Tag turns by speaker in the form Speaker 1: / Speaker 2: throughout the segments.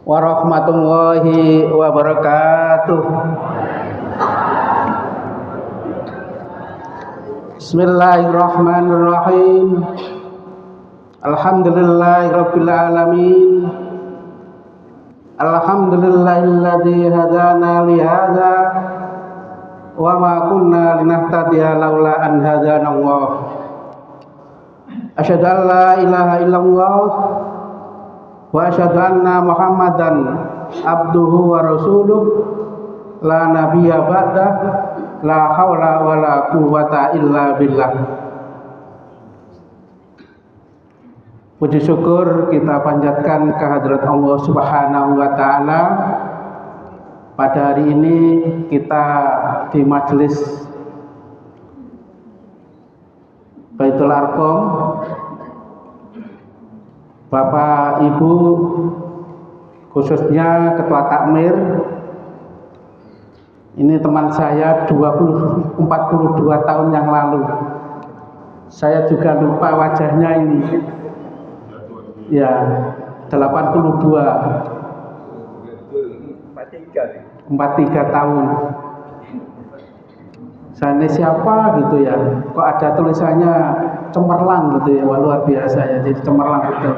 Speaker 1: warahmatullahi wabarakatuh. Bismillahirrahmanirrahim. Alhamdulillahirabbil alamin. Alhamdulillahilladzi hadana li hadza wa ma kunna linahtadiya laula an hadana Allah. Asyhadu an la ilaha illallah wa asyhadu anna Muhammadan abduhu wa rasuluh la nabiyya ba'da la haula wa la quwwata illa billah. Puji syukur kita panjatkan kehadirat Allah Subhanahu wa taala. Pada hari ini kita di majelis Baitul Arqam, Bapak Ibu khususnya Ketua Takmir, ini teman saya 42 tahun yang lalu. Saya juga lupa wajahnya ini. Ya, 82. 43 tahun. Saya ini siapa gitu ya? Kok ada tulisannya cemerlang gitu ya? Wah, luar biasa ya, jadi cemerlang gitu.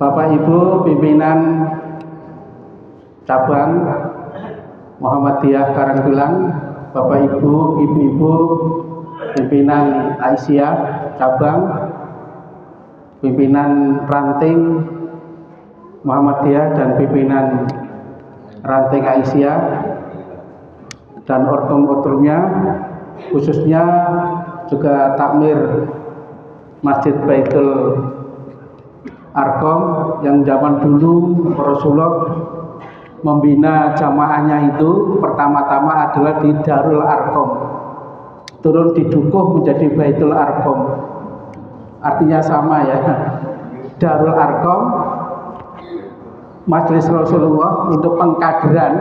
Speaker 1: Bapak Ibu pimpinan cabang Muhammadiyah Karangpilang, Bapak Ibu, Ibu-ibu pimpinan Aisyah cabang, pimpinan ranting Muhammadiyah dan pimpinan ranting Aisyah dan ortum-ortumnya, khususnya juga takmir Masjid Baitul Arqam yang zaman dulu Rasulullah membina jamaahnya itu pertama-tama adalah di Darul Arqam, turun di Dukuh menjadi Baitul Arqam, artinya sama ya, Darul Arqam Majelis Rasulullah untuk pengkaderan,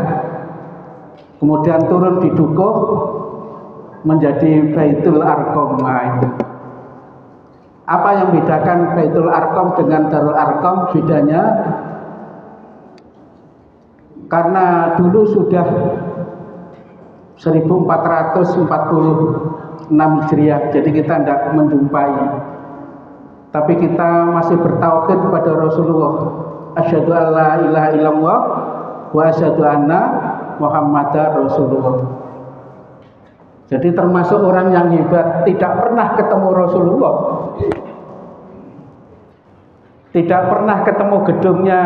Speaker 1: kemudian turun di Dukuh menjadi Baitul Arqam. Nah, itu apa yang bedakan Baitul Arqam dengan Darul Arqam? Bedanya karena dulu sudah 1446 Hijriah, jadi kita tidak menjumpai, tapi kita masih bertauhid kepada Rasulullah. Asyhadu an la ilaha illallah wa asyhadu anna Muhammadar Rasulullah. Jadi termasuk orang yang hebat, tidak pernah ketemu Rasulullah, tidak pernah ketemu gedungnya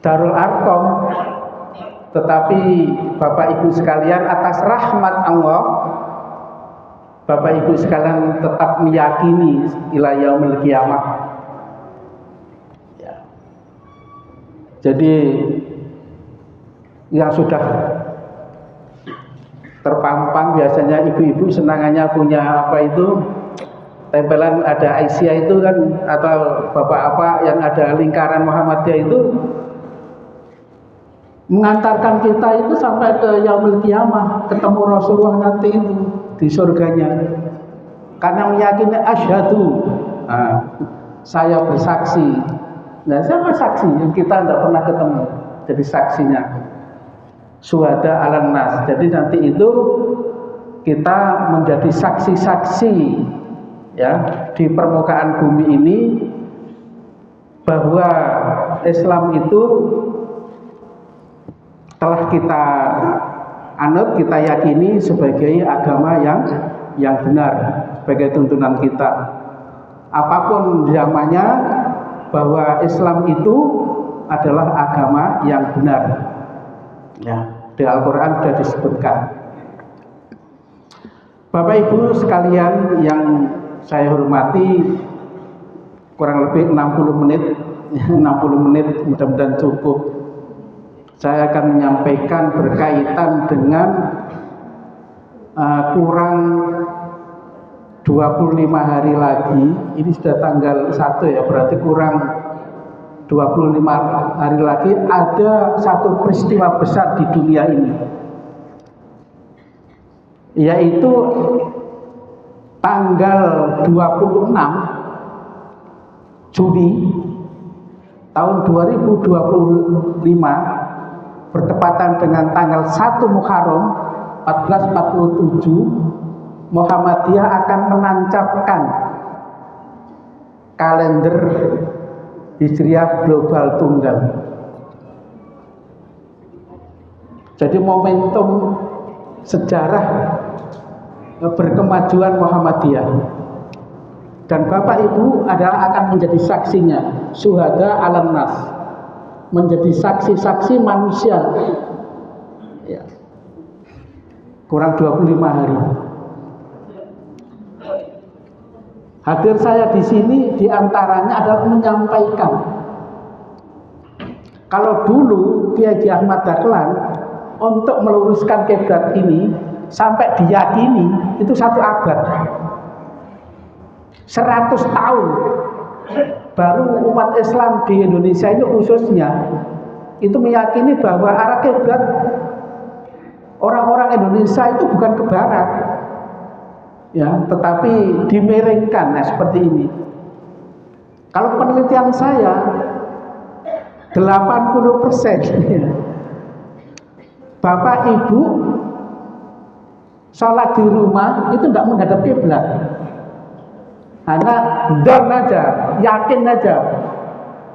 Speaker 1: Darul Arqam, tetapi Bapak Ibu sekalian, atas rahmat Allah, Bapak Ibu sekalian tetap meyakini ila yaumil qiyamah. Ya. Jadi yang sudah terpampang biasanya ibu-ibu senangannya punya apa itu tempelan, ada Aisyah itu kan, atau bapak apa yang ada lingkaran Muhammadiyah itu mengantarkan kita itu sampai ke yaumil qiyamah, ketemu Rasulullah nanti itu di surganya, karena meyakini asyhadu, saya bersaksi. Nah, siapa saksi yang kita tidak pernah ketemu, jadi saksinya syuhada alan nas. Jadi nanti itu kita menjadi saksi-saksi ya di permukaan bumi ini bahwa Islam itu telah kita anut, kita yakini sebagai agama yang benar, sebagai tuntunan kita. Apapun zamannya, bahwa Islam itu adalah agama yang benar. Ya, di Al-Quran sudah disebutkan. Bapak Ibu sekalian yang saya hormati, kurang lebih 60 menit, 60 menit mudah-mudahan cukup. Saya akan menyampaikan berkaitan dengan kurang 25 hari lagi, ini sudah tanggal 1 ya, berarti kurang 25 hari lagi ada satu peristiwa besar di dunia ini, yaitu tanggal 26 Juni tahun 2025 bertepatan dengan tanggal 1 Muharram 1447, Muhammadiyah akan menancapkan kalender Hijriah global tunggal. Jadi momentum sejarah berkemajuan Muhammadiyah, dan Bapak Ibu adalah akan menjadi saksinya, syuhada alam nas, menjadi saksi-saksi manusia ya. Kurang 25 hari. Hadir saya di sini diantaranya adalah menyampaikan, kalau dulu Kiai Haji Ahmad Dahlan untuk meluruskan kiblat ini sampai diyakini itu 1 abad, 100 tahun baru umat Islam di Indonesia ini khususnya itu meyakini bahwa arah kiblat orang-orang Indonesia itu bukan ke barat ya, tetapi dimiringkan. Nah, seperti ini. Kalau penelitian saya 80% ya, Bapak Ibu sholat di rumah itu tidak menghadap kiblat, hanya don aja, yakin aja.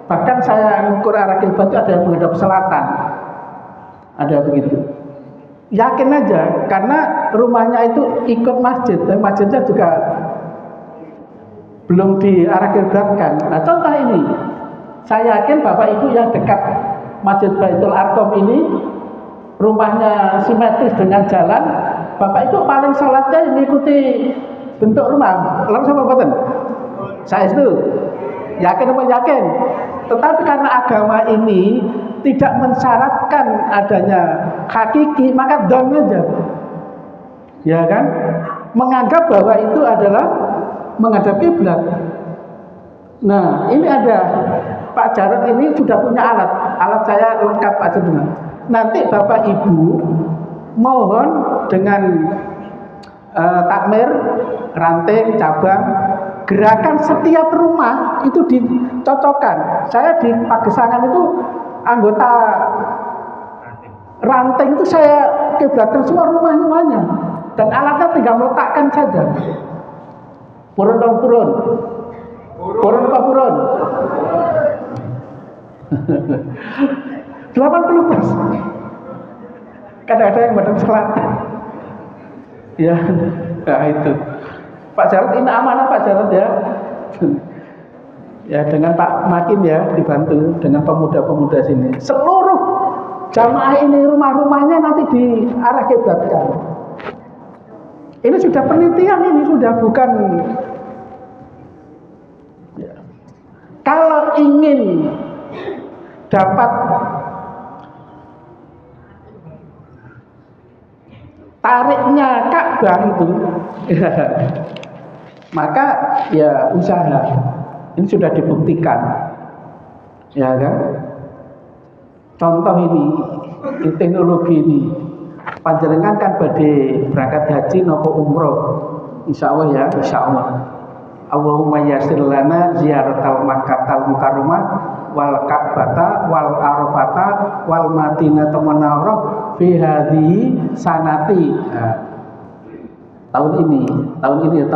Speaker 1: Bahkan saya mengukur arah kiblat itu ada yang menghadap selatan, ada begitu. Yakin aja, karena rumahnya itu ikut masjid, dan masjidnya juga belum diarah kiblatkan. Nah, contoh ini, saya yakin Bapak Ibu yang dekat Masjid Baitul Arqam ini, rumahnya simetris dengan jalan, Bapak Ibu paling sholatnya mengikuti bentuk rumah. Lalu sama boten? Saya itu yakin apa yakin? Tetapi karena agama ini tidak mensyaratkan adanya hakiki, maka don aja, ya kan? Menganggap bahwa itu adalah menghadap kiblat. Nah, ini ada Pak Jarod ini sudah punya alat saya lengkap Pak Jarod. Nanti Bapak Ibu mohon dengan takmir, ranting, cabang, gerakan setiap rumah itu dicocokkan. Saya di Pagesangan itu anggota ranting itu saya kiblatkan semua rumah-rumahnya, dan alatnya tinggal meletakkan saja. Purun dong, purun. Purun apa purun? 80%. Kadang-kadang yang badan selatan. Ya, nah itu. Pak Jarod ini amanah Pak Jarod ya. Ya, dengan Pak Makin ya, dibantu dengan pemuda-pemuda sini. Seluruh jamaah ini rumah-rumahnya nanti diarah kiblatkan. Ini sudah penelitian, ini sudah bukan ya. Kalau ingin dapat tariknya Ka'bah itu maka ya usaha. Ini sudah dibuktikan, ya kan? Contoh ini teknologi ini, panjenengan kan badhe berangkat haji nopo umroh, insya Allah ya, insya Allah. Allahumma yassir lana ziyaratal Makkahal Mukarramah wal Ka'bata wal Arafata wal Madinah Munawwarah fi hadhihi sanati. Nah, tahun ini, pokoknya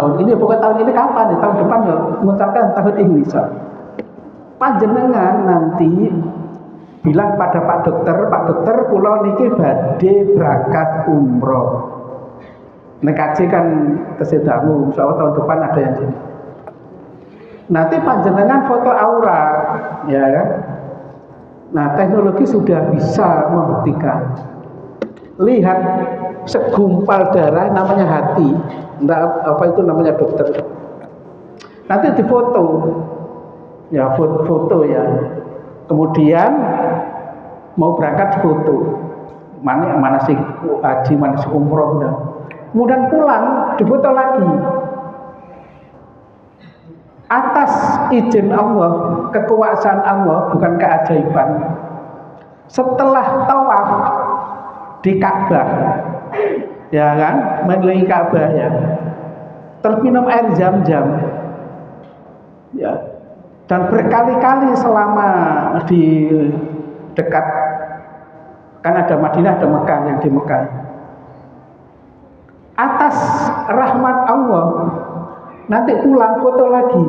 Speaker 1: tahun ini kapan ya? Tahun depan ya, mengucapkan tahun ini. So. Panjenengan nanti bilang pada Pak Dokter, kula niki badhe berangkat umroh. Nek kaji kan kesedangu, insyaallah tahun depan ada yang sini. Nanti panjenengan foto aura, ya kan? Nah, teknologi sudah bisa membuktikan. Lihat segumpal darah namanya hati, enggak apa itu namanya dokter. Nanti difoto, ya foto ya. Kemudian mau berangkat foto, mana sih haji, mana sih umroh udah. Kemudian pulang difoto lagi. Atas izin Allah, kekuasaan Allah, bukan keajaiban. Setelah tawaf di Ka'bah, ya kan, mengelilingi Ka'bah ya. terus minum air Zam-Zam, ya, dan berkali-kali selama di dekat, kan ada Madinah, ada Mekah, yang di Mekah, atas rahmat Allah nanti pulang foto lagi.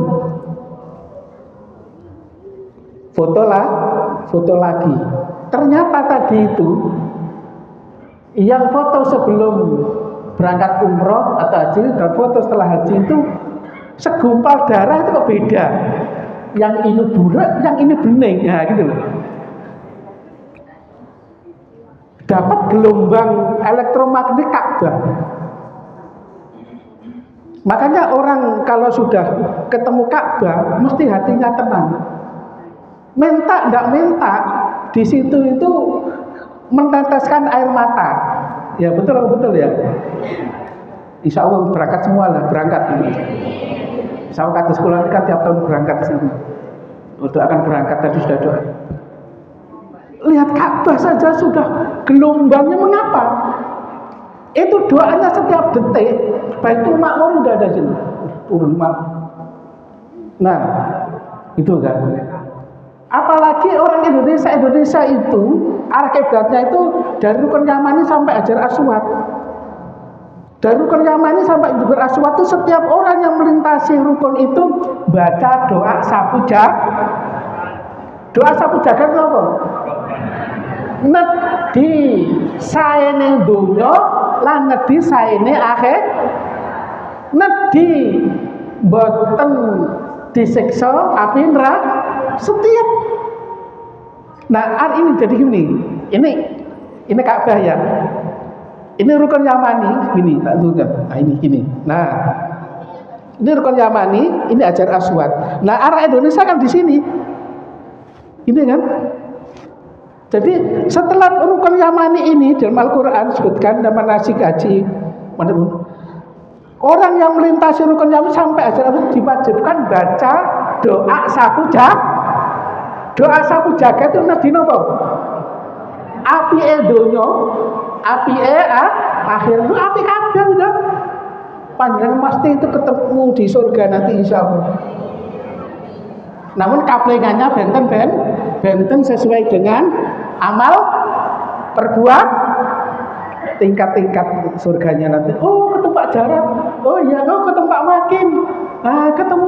Speaker 1: Ternyata tadi itu yang foto sebelum berangkat umroh atau haji dan foto setelah haji itu segumpal darah itu kok beda. Yang ini burak, yang ini bening, ya gitu loh. Dapat gelombang elektromagnetik Ka'bah. Makanya orang kalau sudah ketemu Ka'bah mesti hatinya tenang. Minta enggak minta, di situ itu meneteskan air mata. Ya betul ya. Insya Allah berangkat semua lah, berangkat. Saya kata sekolah kan tiap tahun berangkat sini. Udah akan berangkat tadi sudah doa. Lihat Ka'bah saja sudah gelombangnya mengapa? Itu doanya setiap detik. Baitul Ma'mur udah ada sini. Turun mak. Nah, itu kan. Apalagi orang Indonesia itu arah kiblatnya itu dari Rukun Yamani sampai Hajar Aswad. Dari Rukun Yamani sampai Hajar Aswad itu setiap orang yang melintasi rukun itu baca doa sapu jagat. Doa sapu jagat apa? Nedi saene dunya lan nedi saene akhir. Nedi boten disiksa api neraka setiap. Nah, ini jadi gini. Ini Ka'bah ya. Ini Rukun Yamani, gini, tak tunjukkan. Nah, ini. Nah, ini Rukun Yamani, ini Hajar Aswad. Nah, arah Indonesia kan di sini. Ini kan. Jadi setelah Rukun Yamani ini dalam Al-Quran disebutkan nama manasik haji, orang yang melintasi Rukun Yamani sampai Hajar Aswad diwajibkan baca doa sapu jagat. Doa sapu jagat itu nabi nopo? Api donya, api akhir itu api kabeh udah. Panjenengan pasti itu ketemu di surga nanti insya Allah. Namun kaplingannya benten sesuai dengan amal perbuat tingkat-tingkat surganya nanti. Oh, ketemu Pak Jarot. Oh iya, ketemu Pak Makin. Ketemu.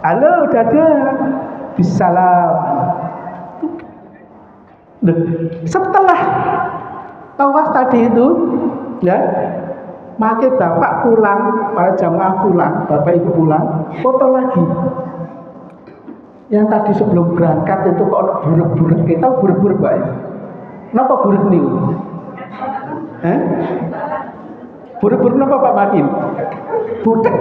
Speaker 1: Halo, dadah. Bisalam. Setelah tawaf tadi itu, ya, maka bapak pulang, para jamaah pulang, bapak ibu pulang, foto lagi. Yang tadi sebelum berangkat itu kok buruk-buruk, kita buruk-buruk Pak. Kenapa buruk nih? Buruk-buruk kenapa Pak Makin? Budek.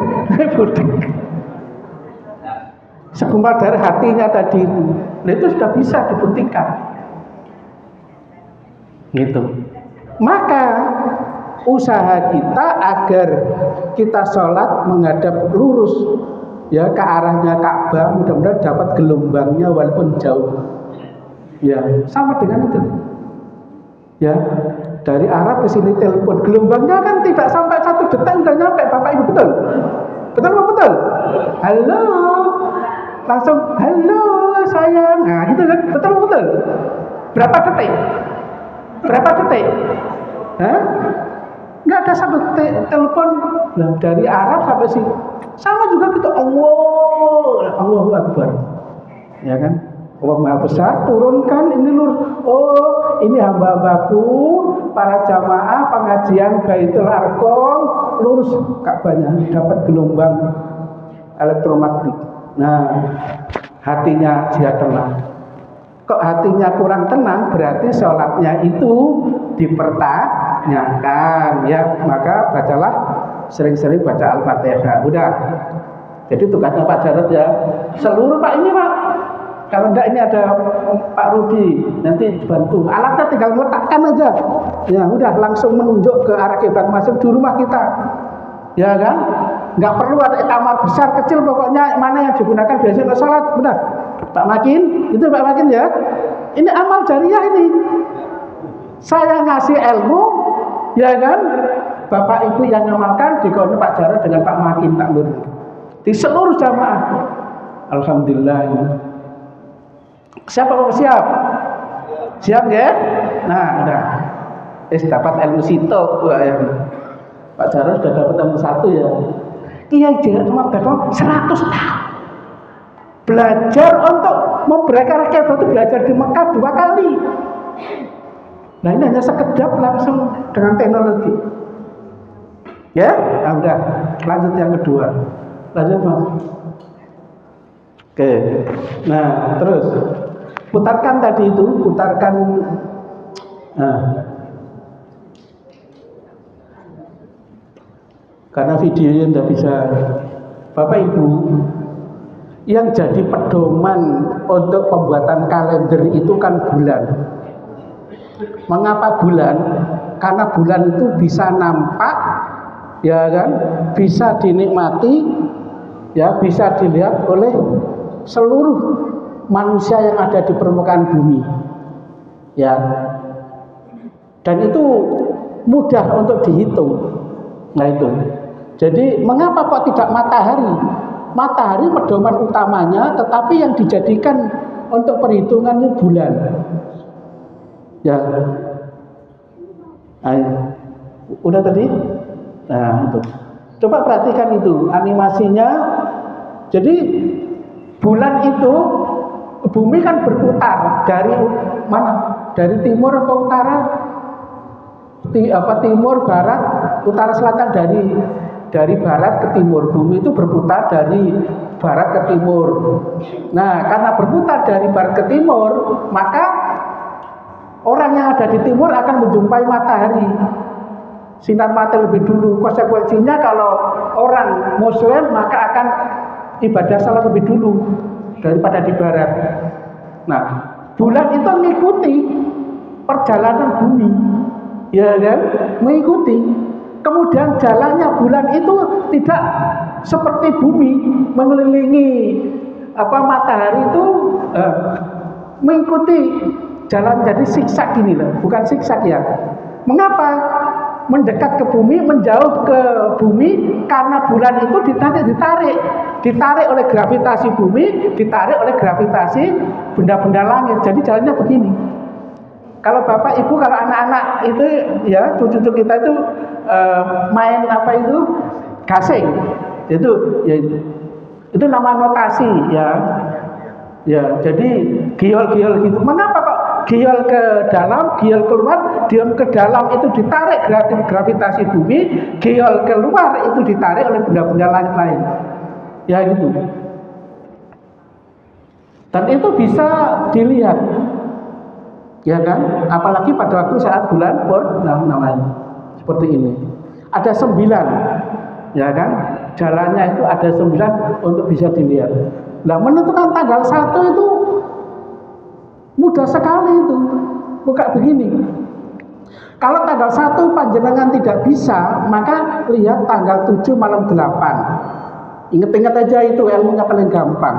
Speaker 1: Segumpal dari hatinya tadi itu, nah itu sudah bisa dibuktikan, gitu. Maka usaha kita agar kita sholat menghadap lurus, ya ke arahnya Ka'bah, mudah-mudahan dapat gelombangnya walaupun jauh. Ya sama dengan itu. Ya dari Arab ke sini telepon, gelombangnya kan tidak sampai 1 detik udah nyampe Bapak Ibu, betul? Halo. Langsung halo sayang, nah gitu kan, betul. Berapa detik? Nggak ada satu telepon dari Arab sampai sini. Sama juga gitu, Allahu Akbar, ya kan? Allah Maha Besar, turunkan ini lurus. Oh, ini hamba-hambaku, para jamaah pengajian Baitul Arqam, lurus Ka'bahnya, dapat gelombang elektromagnetik. Nah, hatinya dia tenang. Kok hatinya kurang tenang, berarti sholatnya itu dipertanyakan, ya. Maka bacalah sering-sering baca Al-Fatihah. Udah. Jadi tugasnya Pak Jarot ya. Seluruh Pak ini Pak. Kalau enggak ini ada Pak Rudi, nanti bantu. Alatnya tinggal meletakkan aja. Ya, udah langsung menunjuk ke arah kiblat masing di rumah kita. Ya kan? Nggak perlu ada kamar besar kecil, pokoknya mana yang digunakan biasanya untuk sholat, benar Pak Makin? Itu Pak Makin ya. Ini amal jariah ini. Saya ngasih ilmu, ya kan? Bapak Ibu yang ngamalkan dikono Pak Jarod dengan Pak Makin Pak Nur. Di seluruh jamaah. Alhamdulillah. Siapa mau siap? Siap ya? Nah, udah. Dapat ilmu situ. Pak Jarod sudah dapat ilmu 1 ya. Kiai Jarod Mardhaka 100 tahun. Belajar untuk memberkahi rakyat itu belajar di Mekah 2 kali. Nah ini hanya sekedap langsung dengan teknologi. Ya, nah, udah lanjut yang kedua. Lanjut Mas. Oke. Nah terus putarkan tadi itu, putarkan. Nah, karena videonya tidak bisa. Bapak Ibu, yang jadi pedoman untuk pembuatan kalender itu kan bulan. Mengapa bulan? Karena bulan itu bisa nampak, ya kan, bisa dinikmati, ya bisa dilihat oleh seluruh manusia yang ada di permukaan bumi, ya. Dan itu mudah untuk dihitung. Nah itu. Jadi mengapa kok tidak matahari? Matahari pedoman utamanya, tetapi yang dijadikan untuk perhitungan itu bulan. Ya, udah tadi. Nah itu. Coba perhatikan itu animasinya. Jadi bulan itu, bumi kan berputar dari mana? Dari timur ke utara, timur, barat, utara, selatan, dari barat ke timur. Bumi itu berputar dari barat ke timur. Nah, karena berputar dari barat ke timur, maka orang yang ada di timur akan menjumpai matahari, sinar matahari lebih dulu. Konsekuensinya kalau orang Muslim maka akan ibadah salat lebih dulu daripada di barat. Nah, bulan itu mengikuti perjalanan bumi, ya kan? Mengikuti. Kemudian jalannya bulan itu tidak seperti bumi mengelilingi matahari itu, mengikuti jalan jadi zigzag gini loh, bukan zigzag ya. Mengapa? Mendekat ke bumi, menjauh ke bumi, karena bulan itu ditarik oleh gravitasi bumi, ditarik oleh gravitasi benda-benda langit. Jadi jalannya begini. Kalau Bapak Ibu, kalau anak-anak itu ya, cucu-cucu kita itu main gasing, itu nama notasi ya. Ya, jadi giol-giol gitu. Mengapa kok giol ke dalam, giol keluar? Giol ke dalam itu ditarik gravitasi bumi, giol keluar itu ditarik oleh benda-benda langit lain. Ya gitu. Dan itu bisa dilihat, ya kan? Apalagi pada waktu saat bulan namanya seperti ini. Ada 9, ya kan? Jalannya itu ada 9 untuk bisa dilihat. Nah, menentukan tanggal 1 itu mudah sekali itu. Bukan begini. Kalau tanggal 1 panjenengan tidak bisa, maka lihat tanggal 7 malam 8. Ingat-ingat aja itu, ilmunya paling gampang.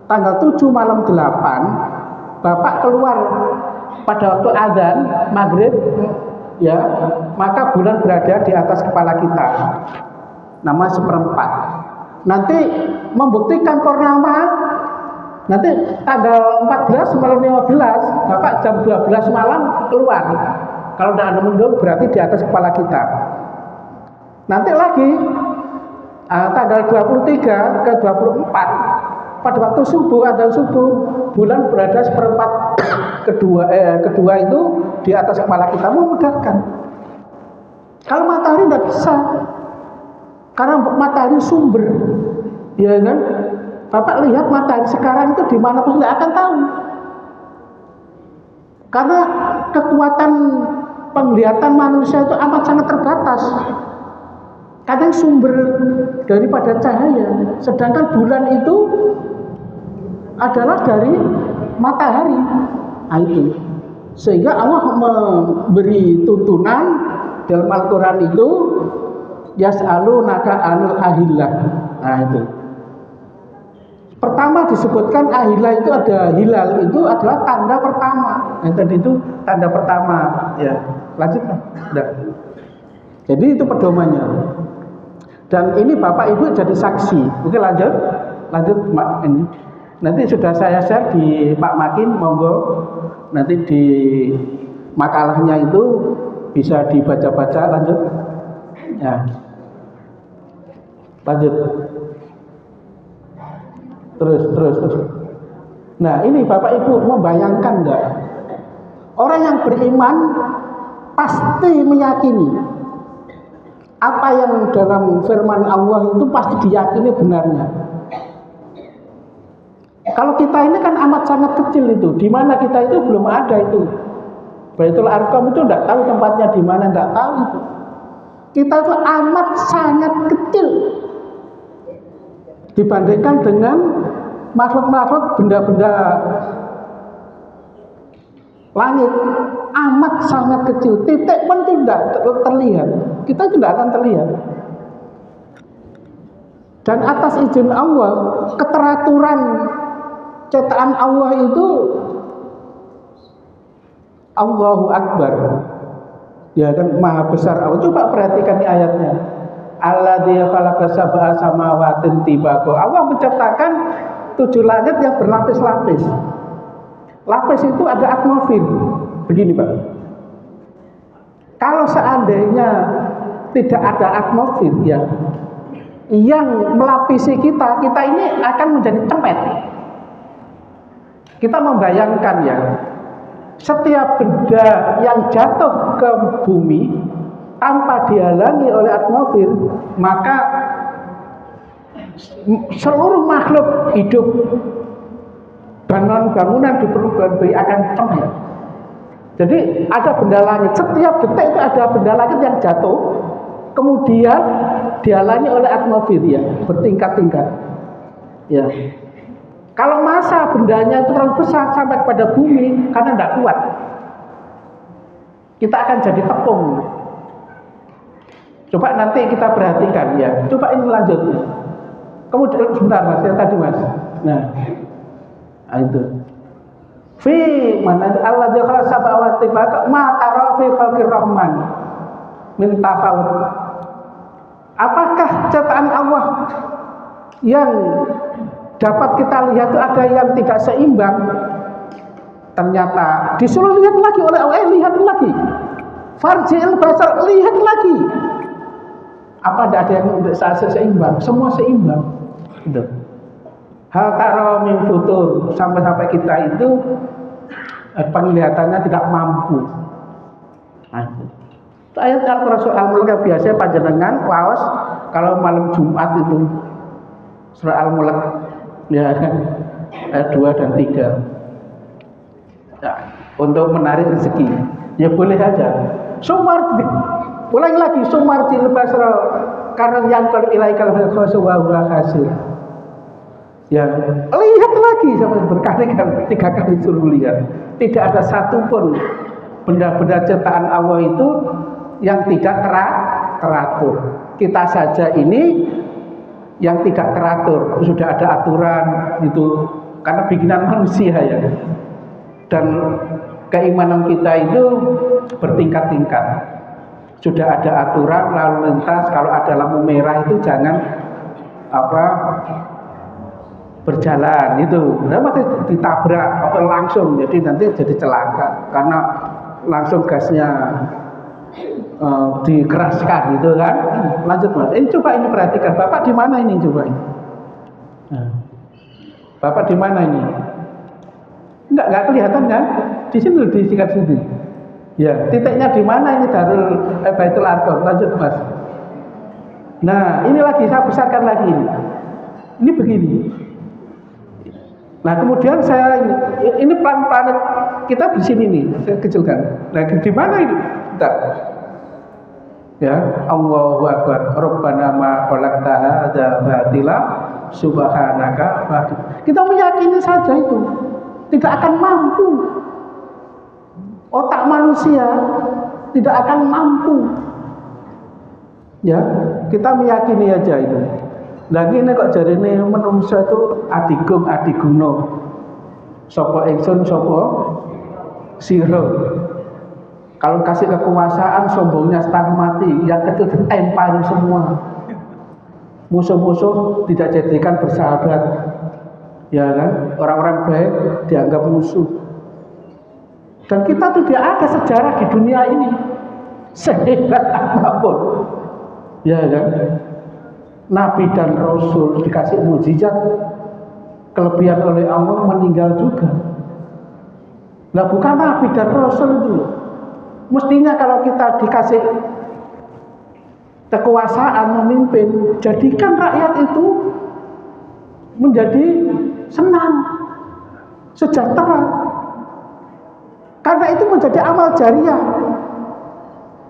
Speaker 1: Tanggal 7 malam 8, Bapak keluar pada waktu azan maghrib, ya, maka bulan berada di atas kepala kita. Nama 1/4. Nanti membuktikan purnama, nanti tanggal 14 malam 15, Bapak jam 12 malam keluar. Kalau tidak ada mendung berarti di atas kepala kita. Nanti lagi tanggal 23 ke 24, pada waktu subuh, adzan subuh, bulan berada 1/4 kedua itu di atas kepala kita, memudahkan. Kalau matahari tidak bisa, karena matahari sumber, ya kan? Bapak lihat matahari sekarang itu di mana pun tidak akan tahu, karena kekuatan penglihatan manusia itu amat sangat terbatas. Kadang sumber daripada cahaya, sedangkan bulan itu adalah dari matahari. Nah, itu sehingga Allah memberi tuntunan dalam Al-Quran itu, yas'alunaka 'anil ahillah. Nah itu. Pertama disebutkan ahillah itu ada hilal, itu adalah tanda pertama. Yang tadi itu tanda pertama, ya. Lanjut, udah. Jadi itu pedomannya. Dan ini Bapak Ibu jadi saksi. Oke, lanjut Mak ini. Nanti sudah saya share di Pak Makin, monggo nanti di makalahnya itu bisa dibaca-baca. Lanjut. Ya. Lanjut. Terus. Nah, ini Bapak Ibu membayangkan enggak? Orang yang beriman pasti meyakini apa yang dalam firman Allah itu pasti diyakini benarnya. Kalau kita ini kan amat sangat kecil itu, di mana kita itu belum ada itu. Baitul Arqam itu enggak tahu tempatnya di mana, enggak tahu itu. Kita itu amat sangat kecil dibandingkan dengan makhluk-makhluk benda-benda langit, amat sangat kecil. Titik pun tidak terlihat. Kita tidak akan terlihat. Dan atas izin Allah, keteraturan ciptaan Allah itu Allahu Akbar. Ya kan, maha besar Allah. Coba perhatikan di ayatnya. Alladzi khalaqa sab'a samawatin tibaqa. Allah menciptakan 7 langit yang berlapis-lapis. Lapis itu ada atmosfer. Begini Pak. Kalau seandainya tidak ada atmosfer ya, yang melapisi kita ini akan menjadi cemет. Kita membayangkan ya, setiap benda yang jatuh ke bumi tanpa dihalangi oleh atmosfer, maka seluruh makhluk hidup bangunan di permukaan bumi akan cemет. Jadi ada benda langit, setiap detik itu ada benda langit yang jatuh, kemudian dihalangi oleh atmosfer ya, bertingkat-tingkat. Ya. Kalau massa bendanya itu terlalu besar sampai kepada bumi karena tidak kuat, kita akan jadi tepung. Coba nanti kita perhatikan ya. Coba ini lanjut. Kemudian sebentar Mas, yang tadi Mas. Nah itu. Fi mana Allah dzakara sabawati baka ma tara fi khalqir rahman min tafawut. Apakah ciptaan Allah yang dapat kita lihat itu ada yang tidak seimbang? Ternyata disuruh lihat lagi oleh Allah, lihat lagi. Farji'il basar, lihat lagi. Apa ada yang tidak seimbang? Semua seimbang. Gitu. Hal taro min futur, sampai kita itu penglihatannya tidak mampu. Nah, ayat Al-Quran Al-Mulk biasanya panjenengan waos kalau malam Jumat itu surah Al-Mulk ya ayat 2 dan 3 ya, untuk menarik rezeki ya boleh saja. Sumar ulang lagi sumar tilbasra karena yang kalau ilaikal khasu wa huwa hasil. Ya, lihat lagi sampai berkali-kali 3 kali suruh lihat. Tidak ada satupun benda-benda ciptaan Allah itu yang tidak teratur. Kita saja ini yang tidak teratur, sudah ada aturan itu karena bikinan manusia ya. Dan keimanan kita itu bertingkat-tingkat. Sudah ada aturan lalu lintas, kalau ada lampu merah itu jangan berjalan itu, nanti ditabrak langsung, jadi nanti jadi celaka karena langsung gasnya dikeraskan gitu kan. Lanjut Mas, ini coba ini perhatikan, Bapak di mana ini coba ini? Nah, Bapak di mana ini? Enggak kelihatan kan? Di sini di singkat sini. Ya, titiknya di mana ini Darul Baitul Arqam? Lanjut Mas. Nah, ini lagi saya besarkan lagi ini. Ini begini. Nah kemudian saya ini planet kita di sini nih, saya kecilkan. Nah di mana ini? Bentar. Ya, Allahu Akbar. Rabbana ma khalaqta hadza batila subhanaka. Kita meyakini saja itu tidak akan mampu. Otak manusia tidak akan mampu. Ya, kita meyakini aja itu. Lagi ini kok jadi ini menungso itu adiguna. Sopo ingsun sopo siro. Kalau kasih kekuasaan, sombongnya setengah mati, yang kecil ditempari semua. Musuh-musuh tidak jadikan bersahabat, ya kan? Orang-orang baik dianggap musuh. Dan kita tidak ada sejarah di dunia ini sehebat apapun, ya kan? Nabi dan Rasul dikasih mukjizat, kelebihan oleh Allah, meninggal juga. Nah, bukan Nabi dan Rasul itu. Mestinya kalau kita dikasih kekuasaan memimpin, jadikan rakyat itu menjadi senang, sejahtera. Karena itu menjadi amal jariah.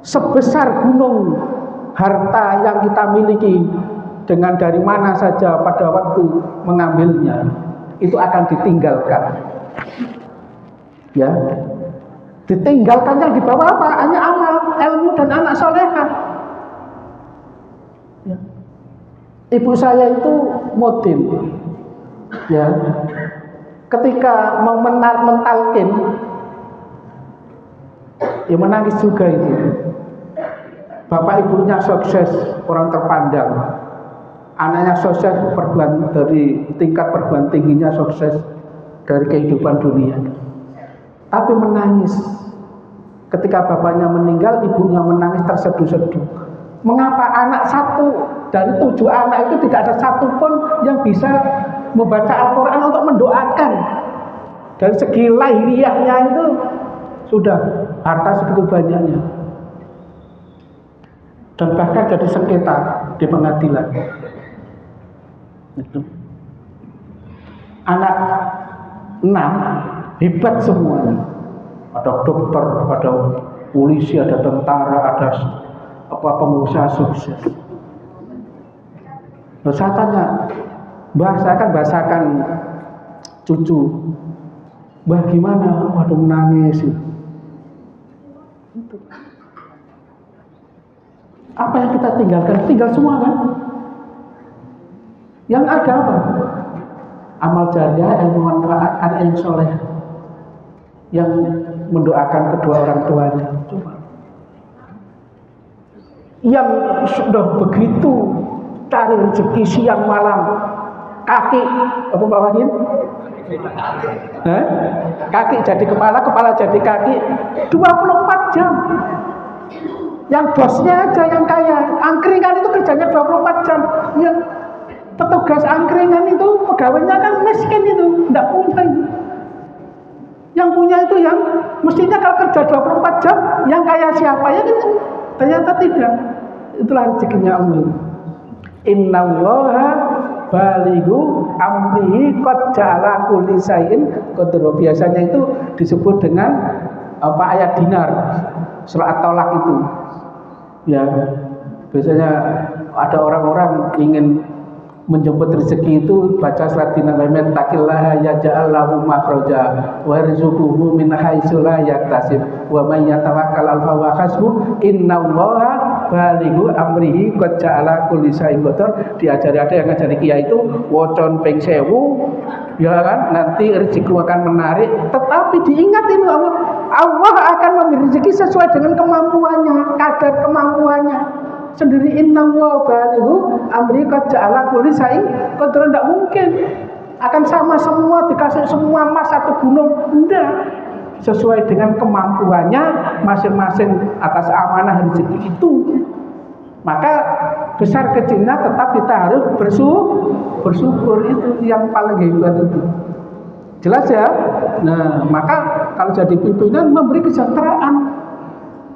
Speaker 1: Sebesar gunung harta yang kita miliki, dengan dari mana saja pada waktu mengambilnya, itu akan ditinggalkan. Ya, ditinggalkan, yang dibawa apa? Hanya amal, ilmu dan anak soleha. Ya. Ibu saya itu modin, ya. Ketika mau mentalkin, ya menangis juga itu. Bapak ibunya sukses, orang terpandang. Anaknya sukses, dari tingkat perguruan tingginya sukses dari kehidupan dunia. Tapi menangis ketika bapaknya meninggal, ibunya menangis terseduh-seduh. Mengapa anak satu dari 7 anak itu tidak ada satu pun yang bisa membaca Al-Quran untuk mendoakan? Dari segi lahiriahnya itu sudah harta segitu banyaknya, dan bahkan jadi sengketa di pengadilan. Itu anak 6 hebat semuanya. Ada dokter, ada polisi, ada tentara, ada pengusaha sukses. Nah, saya tanya, Mbah, saya kan bahasakan cucu, Mbah gimana? Waduh, menangis. Apa yang kita tinggalkan? Tinggal semua kan? Yang ada apa? Amal jariah, ilmu manfaat, anak yang soleh, yang mendoakan kedua orang tuanya. Coba. Yang sudah begitu cari rezeki siang malam, kaki apa Pak Wahid? Kaki jadi kepala, kepala jadi kaki, 24 jam. Yang bosnya aja yang kaya, angkringan itu kerjanya 24 jam. Yang petugas angkringan itu pegawainya kan miskin itu, tidak punya itu. Yang punya itu yang mestinya kalau kerja 24 jam, yang kaya siapa ya kan? Ternyata tidak. Itulah rezekinya Allah. Innallaha balighu amrihi qad ja'ala kulli syai'in qadra. Biasanya itu disebut dengan ayat dinar, surat Tolak itu. Ya, biasanya ada orang-orang ingin menjemput rezeki itu baca surat dinar, taqillaha yaj'al lahu makhraja wa yarzuquhu min haitsu la yahtasib wa may yatawakkal 'ala Allahi hasbuh innallaha balighu amrihi qad ja'ala kulli syai'in qadar. Diajari, ada yang ngajari kiai itu wocon ping 1000, ya kan, nanti rezeki akan menarik. Tetapi diingat ini Allah akan memberi rezeki sesuai dengan kemampuannya, kadar kemampuannya sendiri. Innallaha balighu amrihi qad ja'ala kulli syai'in qadar. Tidak mungkin akan sama semua, dikasih semua emas satu gunung, enggak. Sesuai dengan kemampuannya masing-masing atas amanah rezeki itu. Maka besar kecilnya tetap kita harus bersyukur, itu yang paling hebat itu. Jelas ya? Nah, maka kalau jadi pimpinan memberi kesejahteraan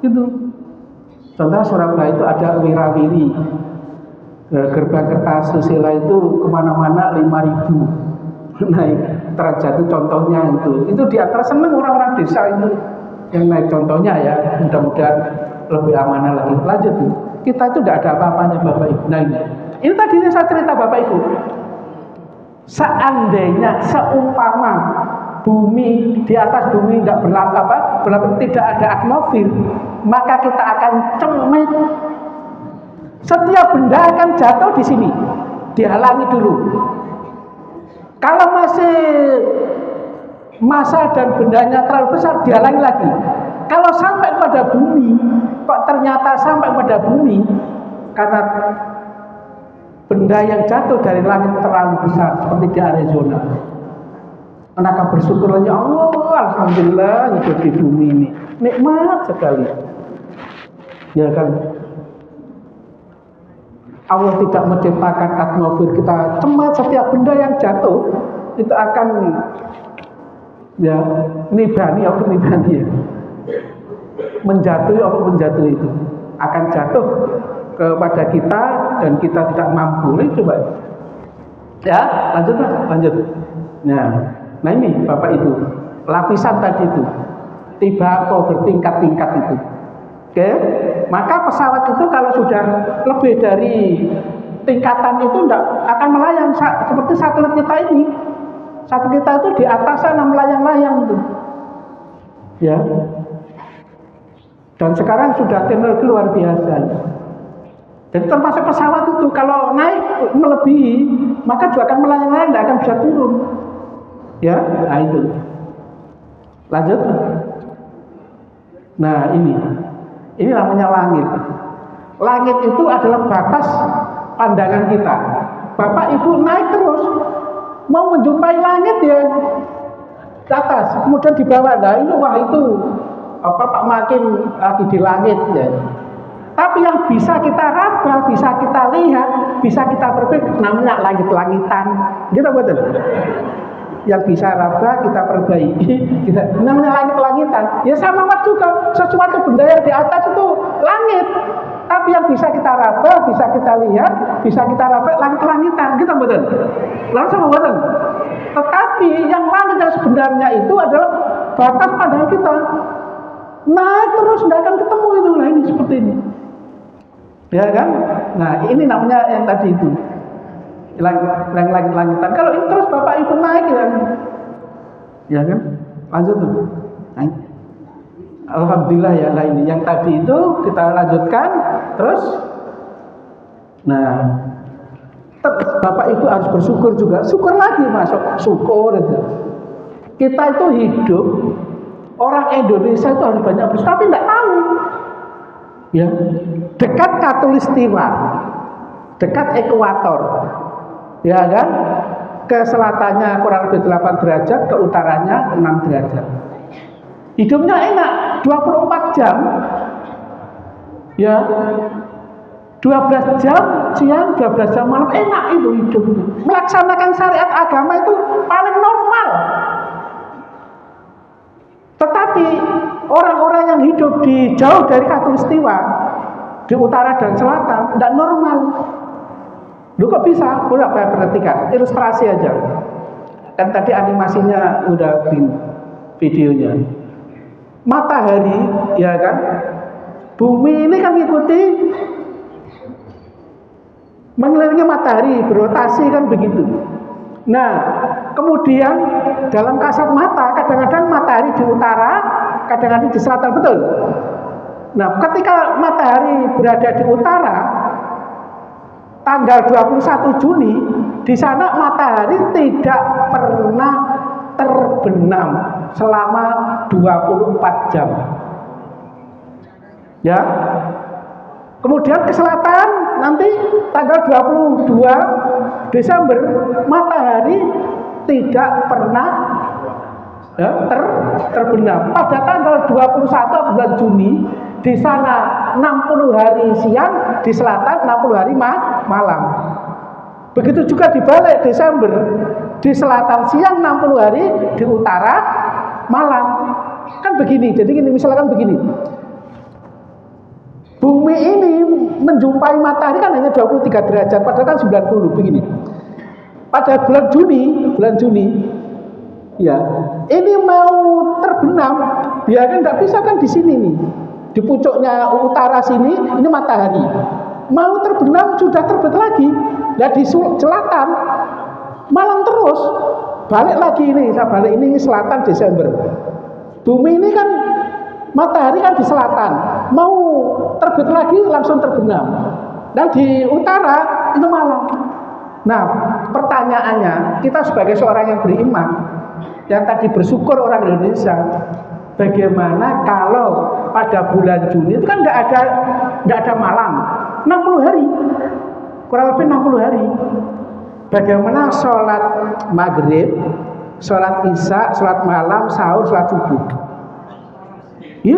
Speaker 1: gitu. Contoh Surabaya itu ada wirawiri, gerbang kertas susila itu kemana-mana 5.000 naik derajat, itu contohnya itu di antara seneng orang-orang desa itu yang naik contohnya ya. Mudah-mudahan lebih amanah lagi. Lanjut nih. Kita itu tidak ada apa-apanya Bapak Ibu. Nah ini tadinya saya cerita Bapak Ibu, seandainya seumpama bumi, di atas bumi tidak tidak ada atmosfer, maka kita akan cemit. Setiap benda akan jatuh di sini, dihalangi dulu. Kalau masih massa dan bendanya terlalu besar, dihalangi lagi. Kalau sampai pada bumi, kok ternyata sampai pada bumi karena benda yang jatuh dari langit terlalu besar seperti di Arizona. Maka bersyukurlah, ya Allah, alhamdulillah hidup di bumi ini nikmat sekali. Ya kan? Allah tidak menciptakan atmosfer kita cemat, setiap benda yang jatuh itu akan ya nibani apa nibani ya. Menjatuh itu akan jatuh kepada kita dan kita tidak mampu. Ini coba ya lanjut. Nah ini Bapak Ibu, lapisan tadi itu tiba apa bertingkat-tingkat itu. Oke, maka pesawat itu kalau sudah lebih dari tingkatan itu tidak akan melayang seperti satelit kita ini. Satelit kita itu di atas sana melayang-layang itu. Ya. Dan sekarang sudah teknologi luar biasa. Jadi termasuk pesawat itu kalau naik melebihi maka juga akan melayang-layang, tidak akan bisa turun. Ya, nah itu. Lanjut. Nah ini namanya langit. Langit itu adalah batas pandangan kita. Bapak Ibu naik terus, mau menjumpai langit ya di atas, kemudian di bawah. Nah ini wah itu Pak makin lagi di langit ya. Tapi yang bisa kita raba, bisa kita lihat, bisa kita perbaiki namanya langit-langitan. Gitu betul. Yang bisa raba kita perbaiki, namanya langit-langitan. Ya sama juga, sesuatu benda yang di atas itu langit. Tapi yang bisa kita raba, bisa kita lihat, bisa kita raba langit-langitan. Gitu betul. Lalu sama betul. Tetapi yang langit yang sebenarnya itu adalah batas pandangan kita. Naik terus tidak akan ketemu itu. Nah ini seperti ini. Ya kan? Nah ini namanya yang tadi itu langit-langitan. Kalau ini terus Bapak Ibu naik ya kan? Lanjut tuh. Naik. Alhamdulillah ya lah ini yang tadi itu kita lanjutkan terus. Nah Bapak Ibu harus bersyukur juga. Syukur lagi masuk syukur itu. Kita itu hidup, orang Indonesia itu harus banyak bersyukur, tapi tidak tahu. Ya, dekat Katulistiwa, dekat ekuator, ya kan? Ke selatannya kurang lebih 8 derajat, ke utaranya 6 derajat. Hidupnya enak, 24 jam, ya, 12 jam siang, 12 jam malam, enak itu hidup. Melaksanakan syariat agama itu paling normal. Tetapi orang-orang yang hidup di jauh dari Katulistiwa, di utara dan selatan, tidak normal. Lu kok bisa? Udah perhatikan, ilustrasi aja. Kan tadi animasinya udah di videonya. Matahari, ya kan? Bumi ini kan mengikuti mengelilingnya matahari, berotasi kan begitu. Nah, kemudian dalam kasat mata kadang-kadang matahari di utara, kadang-kadang di selatan, betul. Nah, ketika matahari berada di utara, tanggal 21 Juni, di sana matahari tidak pernah terbenam selama 24 jam. Ya. Kemudian ke selatan nanti tanggal 22 Desember matahari tidak pernah terbenam. Pada tanggal 21 bulan Juni di sana 60 hari siang, di selatan 60 hari malam. Begitu juga di balik Desember, di selatan siang 60 hari, di utara malam. Kan begini. Jadi ini misalkan begini. Bumi ini menjumpai matahari kan hanya 23 derajat, padahal kan 90 begini. Pada bulan Juni, ya, ini mau terbenam, ya kan nggak bisa kan di sini nih, di pucuknya utara sini, ini matahari. Mau terbenam sudah terbit lagi, nah di selatan malam terus, balik lagi ini, saya balik ini selatan Desember. Bumi ini kan matahari kan di selatan, mau terbit lagi langsung terbenam. Dan di utara itu malam. Nah, pertanyaannya, kita sebagai seorang yang beriman, yang tadi bersyukur orang Indonesia, Bagaimana kalau pada bulan Juni itu kan tidak ada malam, 60 hari, kurang lebih 60 hari. Bagaimana sholat maghrib, sholat isya, sholat malam, sahur, sholat subuh. Iya,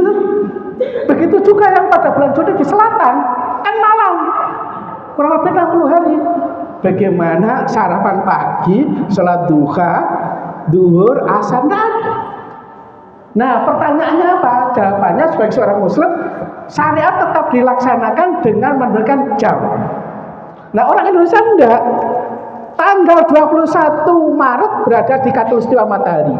Speaker 1: begitu juga yang pada bulan Juni di selatan kan malam, kurang lebih 60 hari. Bagaimana sarapan pagi, sholat duha, duhur, asar, tidak ada. Nah, pertanyaannya apa? Jawabannya sebagai seorang muslim, syariat tetap dilaksanakan dengan memberikan jam. Nah, orang Indonesia enggak. Tanggal 21 Maret berada di khatulistiwa matahari.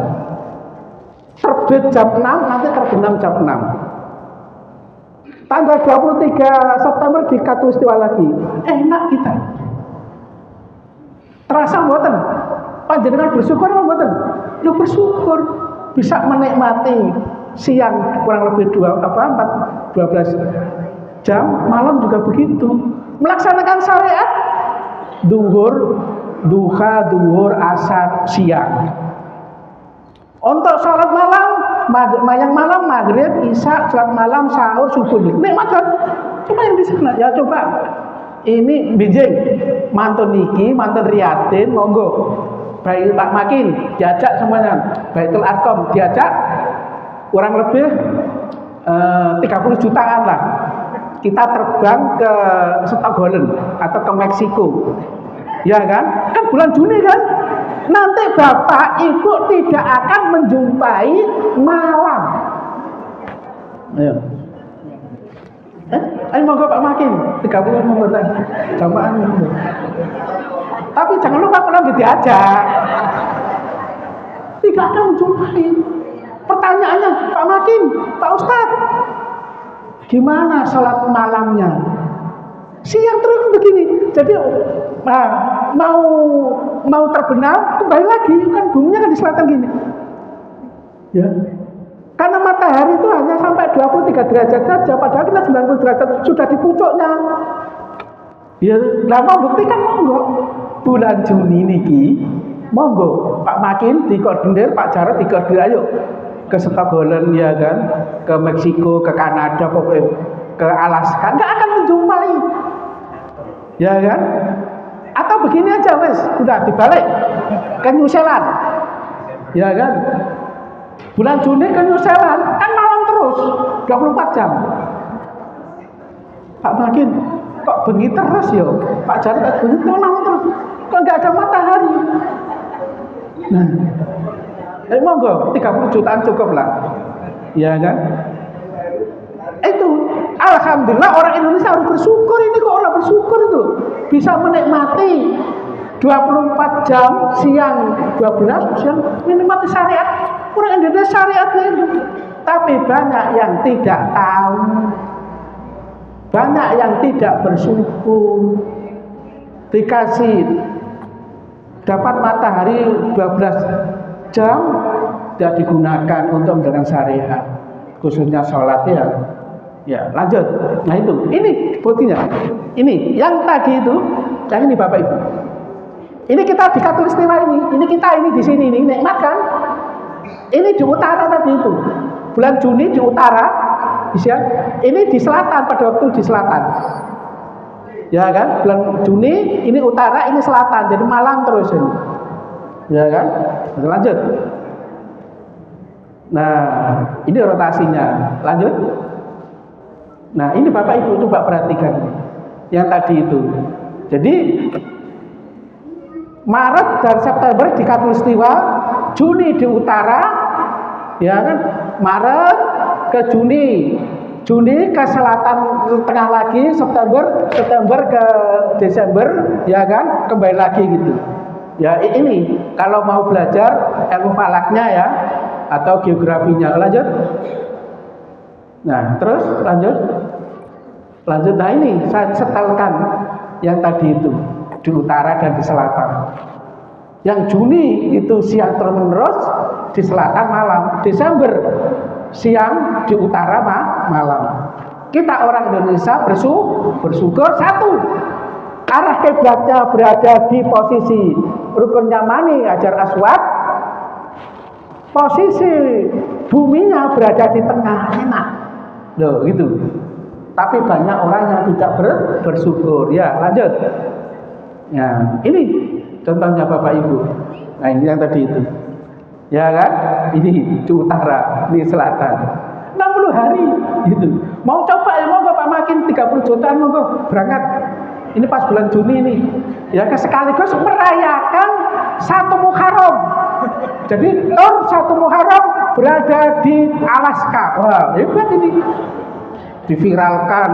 Speaker 1: Terbit jam 6, nanti terbenam jam 6. Tanggal 23 September di khatulistiwa lagi. Enak kita. Terasa mboten? Panjenengan bersyukur apa mboten? Lu bersyukur bisa menikmati siang kurang lebih 12 jam, malam juga begitu. Melaksanakan syariat duhur, duha, duhur, asar, siang. Untuk sholat malam, yang malam maghrib, isya, sholat malam, sahur, subuh. Nikmat kan? Coba yang di sana, ya coba. Ini bijing, mantun niki, mantun riatin, monggo. Baik Pak Makin, diajak semuanya. Baitul Arqam diajak, kurang lebih 30 jutaan lah. Kita terbang ke Stockholm atau ke Meksiko, ya kan? Kan bulan Juni kan? Nanti bapak ibu tidak akan menjumpai malam. Ayo. Ayo monggo Pak Makin, 30 monggo jamaah. Tapi jangan lupa kalau diajak. Tidak akan menjumpai. Pertanyaannya, Pak Makin, Pak Ustadz, gimana sholat malamnya? Siang terus begini. Jadi mau terbenam kembali lagi, kan buminya kan di selatan gini. Ya. Karena matahari itu hanya sampai 23 derajat saja, padahal kita 90 derajat sudah di pucuknya. Ya, lah mau buktikan monggo. Bulan Juni niki, monggo Pak Makin dikoordinir, Pak Jarod dikoordinir, ayo ke Stockholm ya kan, ke Meksiko, ke Kanada, pokoknya ke Alaska, nggak akan menjumpai, ya kan? Atau begini aja wes, udah dibalik ke New Zealand, ya kan? Bulan Juni ke New Zealand kan malam terus, 24 jam. Pak Makin, kok bengi terus ya? Pak Jarod bengi malam terus, kok nggak ada matahari? Nah, monggo 30 jutaan cukup lah, ya kan? Itu alhamdulillah orang Indonesia harus bersyukur. Ini kok orang bersyukur itu bisa menikmati 24 jam siang, 12 siang menikmati syariat. Orang Indonesia syariatnya itu. Tapi banyak yang tidak tahu, banyak yang tidak bersyukur. Dikasih dapat matahari 12 jam tidak digunakan untuk menjalankan syariat, khususnya sholat ya. Ya, lanjut. Nah itu, ini buktinya. Ini yang tadi itu, yang ini Bapak Ibu. Ini kita di khatulistiwa ini kita ini di sini ini nikmat kan? Ini di utara tadi itu. Bulan Juni di utara, ya. Ini di selatan pada waktu di selatan. Ya kan? Bulan Juni ini utara, ini selatan. Jadi malam terus ini. Ya kan? Lanjut. Nah, ini rotasinya. Lanjut. Nah, ini Bapak Ibu coba perhatikan yang tadi itu. Jadi Maret dan September di khatulistiwa, Juni di utara, ya kan? Maret ke Juni, Juni ke selatan tengah lagi, September ke Desember, ya kan? Kembali lagi gitu. Ya ini kalau mau belajar ilmu falaknya ya atau geografinya. Lanjut. Nah, terus lanjut. Nah ini saya setelkan yang tadi itu di utara dan di selatan. Yang Juni itu siang terus-menerus, di selatan malam. Desember siang, di utara malam. Kita orang Indonesia bersyukur satu, arah kiblatnya berada di posisi rukun Yamani Hajar Aswad. Posisi buminya berada di tengah, enak. Loh, gitu. Tapi banyak orang yang tidak bersyukur. Ya, lanjut. Ya, ini contohnya Bapak Ibu. Nah, ini yang tadi itu. Ya kan? Ini di utara, ini selatan. 60 hari gitu. Mau coba ya, mau Bapak makin 30 jutaan mau berangkat. Ini pas bulan Juni ini. Ya kan sekaligus merayakan 1 Muharram. Jadi tahun 1 Muharram berada di Alaska. Wah, hebat ini. Diviralkan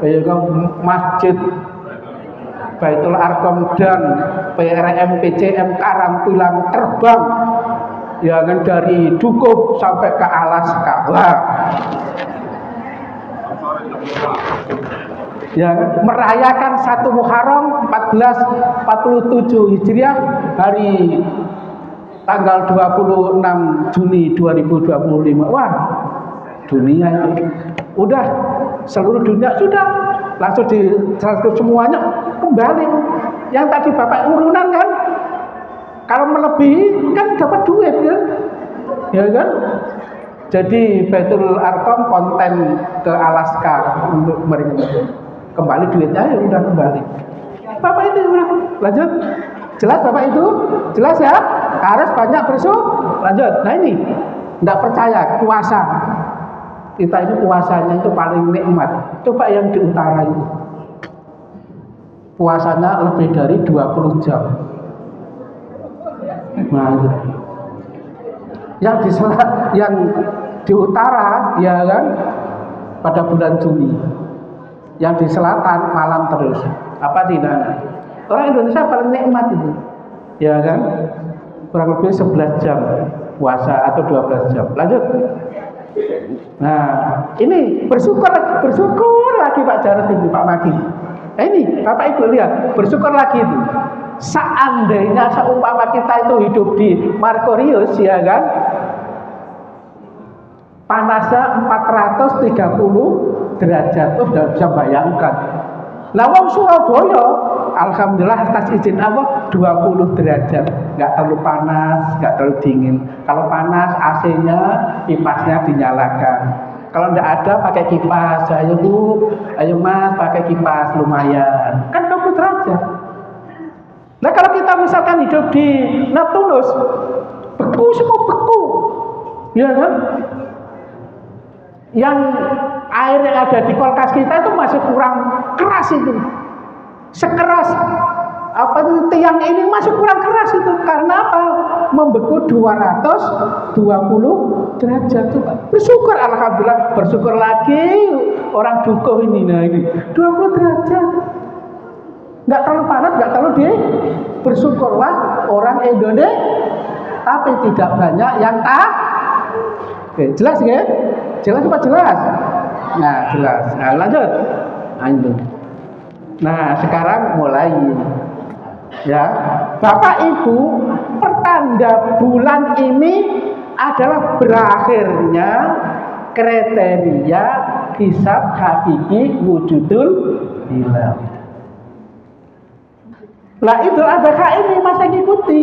Speaker 1: ya kan, masjid Baitul Arqam dan PRM PCM Karangpilang terbang ya kan dari Dukuh sampai ke Alaska. Wah. Ya kan, merayakan 1 Muharram 1447 Hijriah hari tanggal 26 Juni 2025. Wah, dunia itu udah seluruh dunia sudah langsung ditransfer semuanya kembali. Yang tadi Bapak urunan kan, kalau melebihi kan dapat duit kan, ya kan? Jadi Baitul Arqam konten ke Alaska untuk mereka kembali duitnya ya udah kembali. Bapak itu udah lanjut, jelas Bapak itu jelas ya, harus banyak bersyukur. Lanjut. Nah ini tidak percaya puasa. Kita ini puasanya itu paling nikmat. Coba yang di utara itu. Puasanya lebih dari 20 jam. Nah, itu. Yang di utara ya kan pada bulan Juni. Yang di selatan malam terus. Apa tidak? Orang Indonesia paling nikmat itu. Ya kan? Kurang lebih 11 jam puasa atau 12 jam. Lanjut. Nah, ini bersyukur lagi Pak Jarod ini, Pak Maki. Nah, ini Bapak Ibu lihat, bersyukur lagi itu. Seandainya seumpama kita itu hidup di Markorius, ya kan? Panasnya 430 derajat, tuh sudah bisa bayangkan. Nah, wong Surabaya, alhamdulillah atas izin Allah 20 derajat, nggak terlalu panas, nggak terlalu dingin. Kalau panas AC-nya, kipasnya dinyalakan. Kalau nggak ada pakai kipas, ayo Bu, ayo Mas pakai kipas lumayan. Kan 20 derajat. Nah kalau kita misalkan hidup di Neptunus, beku semua beku, ya kan? Yang air yang ada di kulkas kita itu masih kurang keras itu. Sekeras apa itu tiang ini masih kurang keras itu. Karena apa? Membeku 220 derajat tuh. Bersyukur alhamdulillah, bersyukur lagi orang Dukuh ini. Nah ini 20 derajat. Enggak terlalu panas, enggak terlalu dingin. Bersyukurlah orang Indonesia. Tapi tidak banyak yang tak. Oke, jelas ya? Jelas apa jelas? Nah, jelas. Nah, lanjut. Nah, itu. Nah, sekarang mulai. Ya, Bapak Ibu, pertanda bulan ini adalah berakhirnya kriteria hisab hakiki wujudul hilal. Lah itu adakah ini masa ngikuti?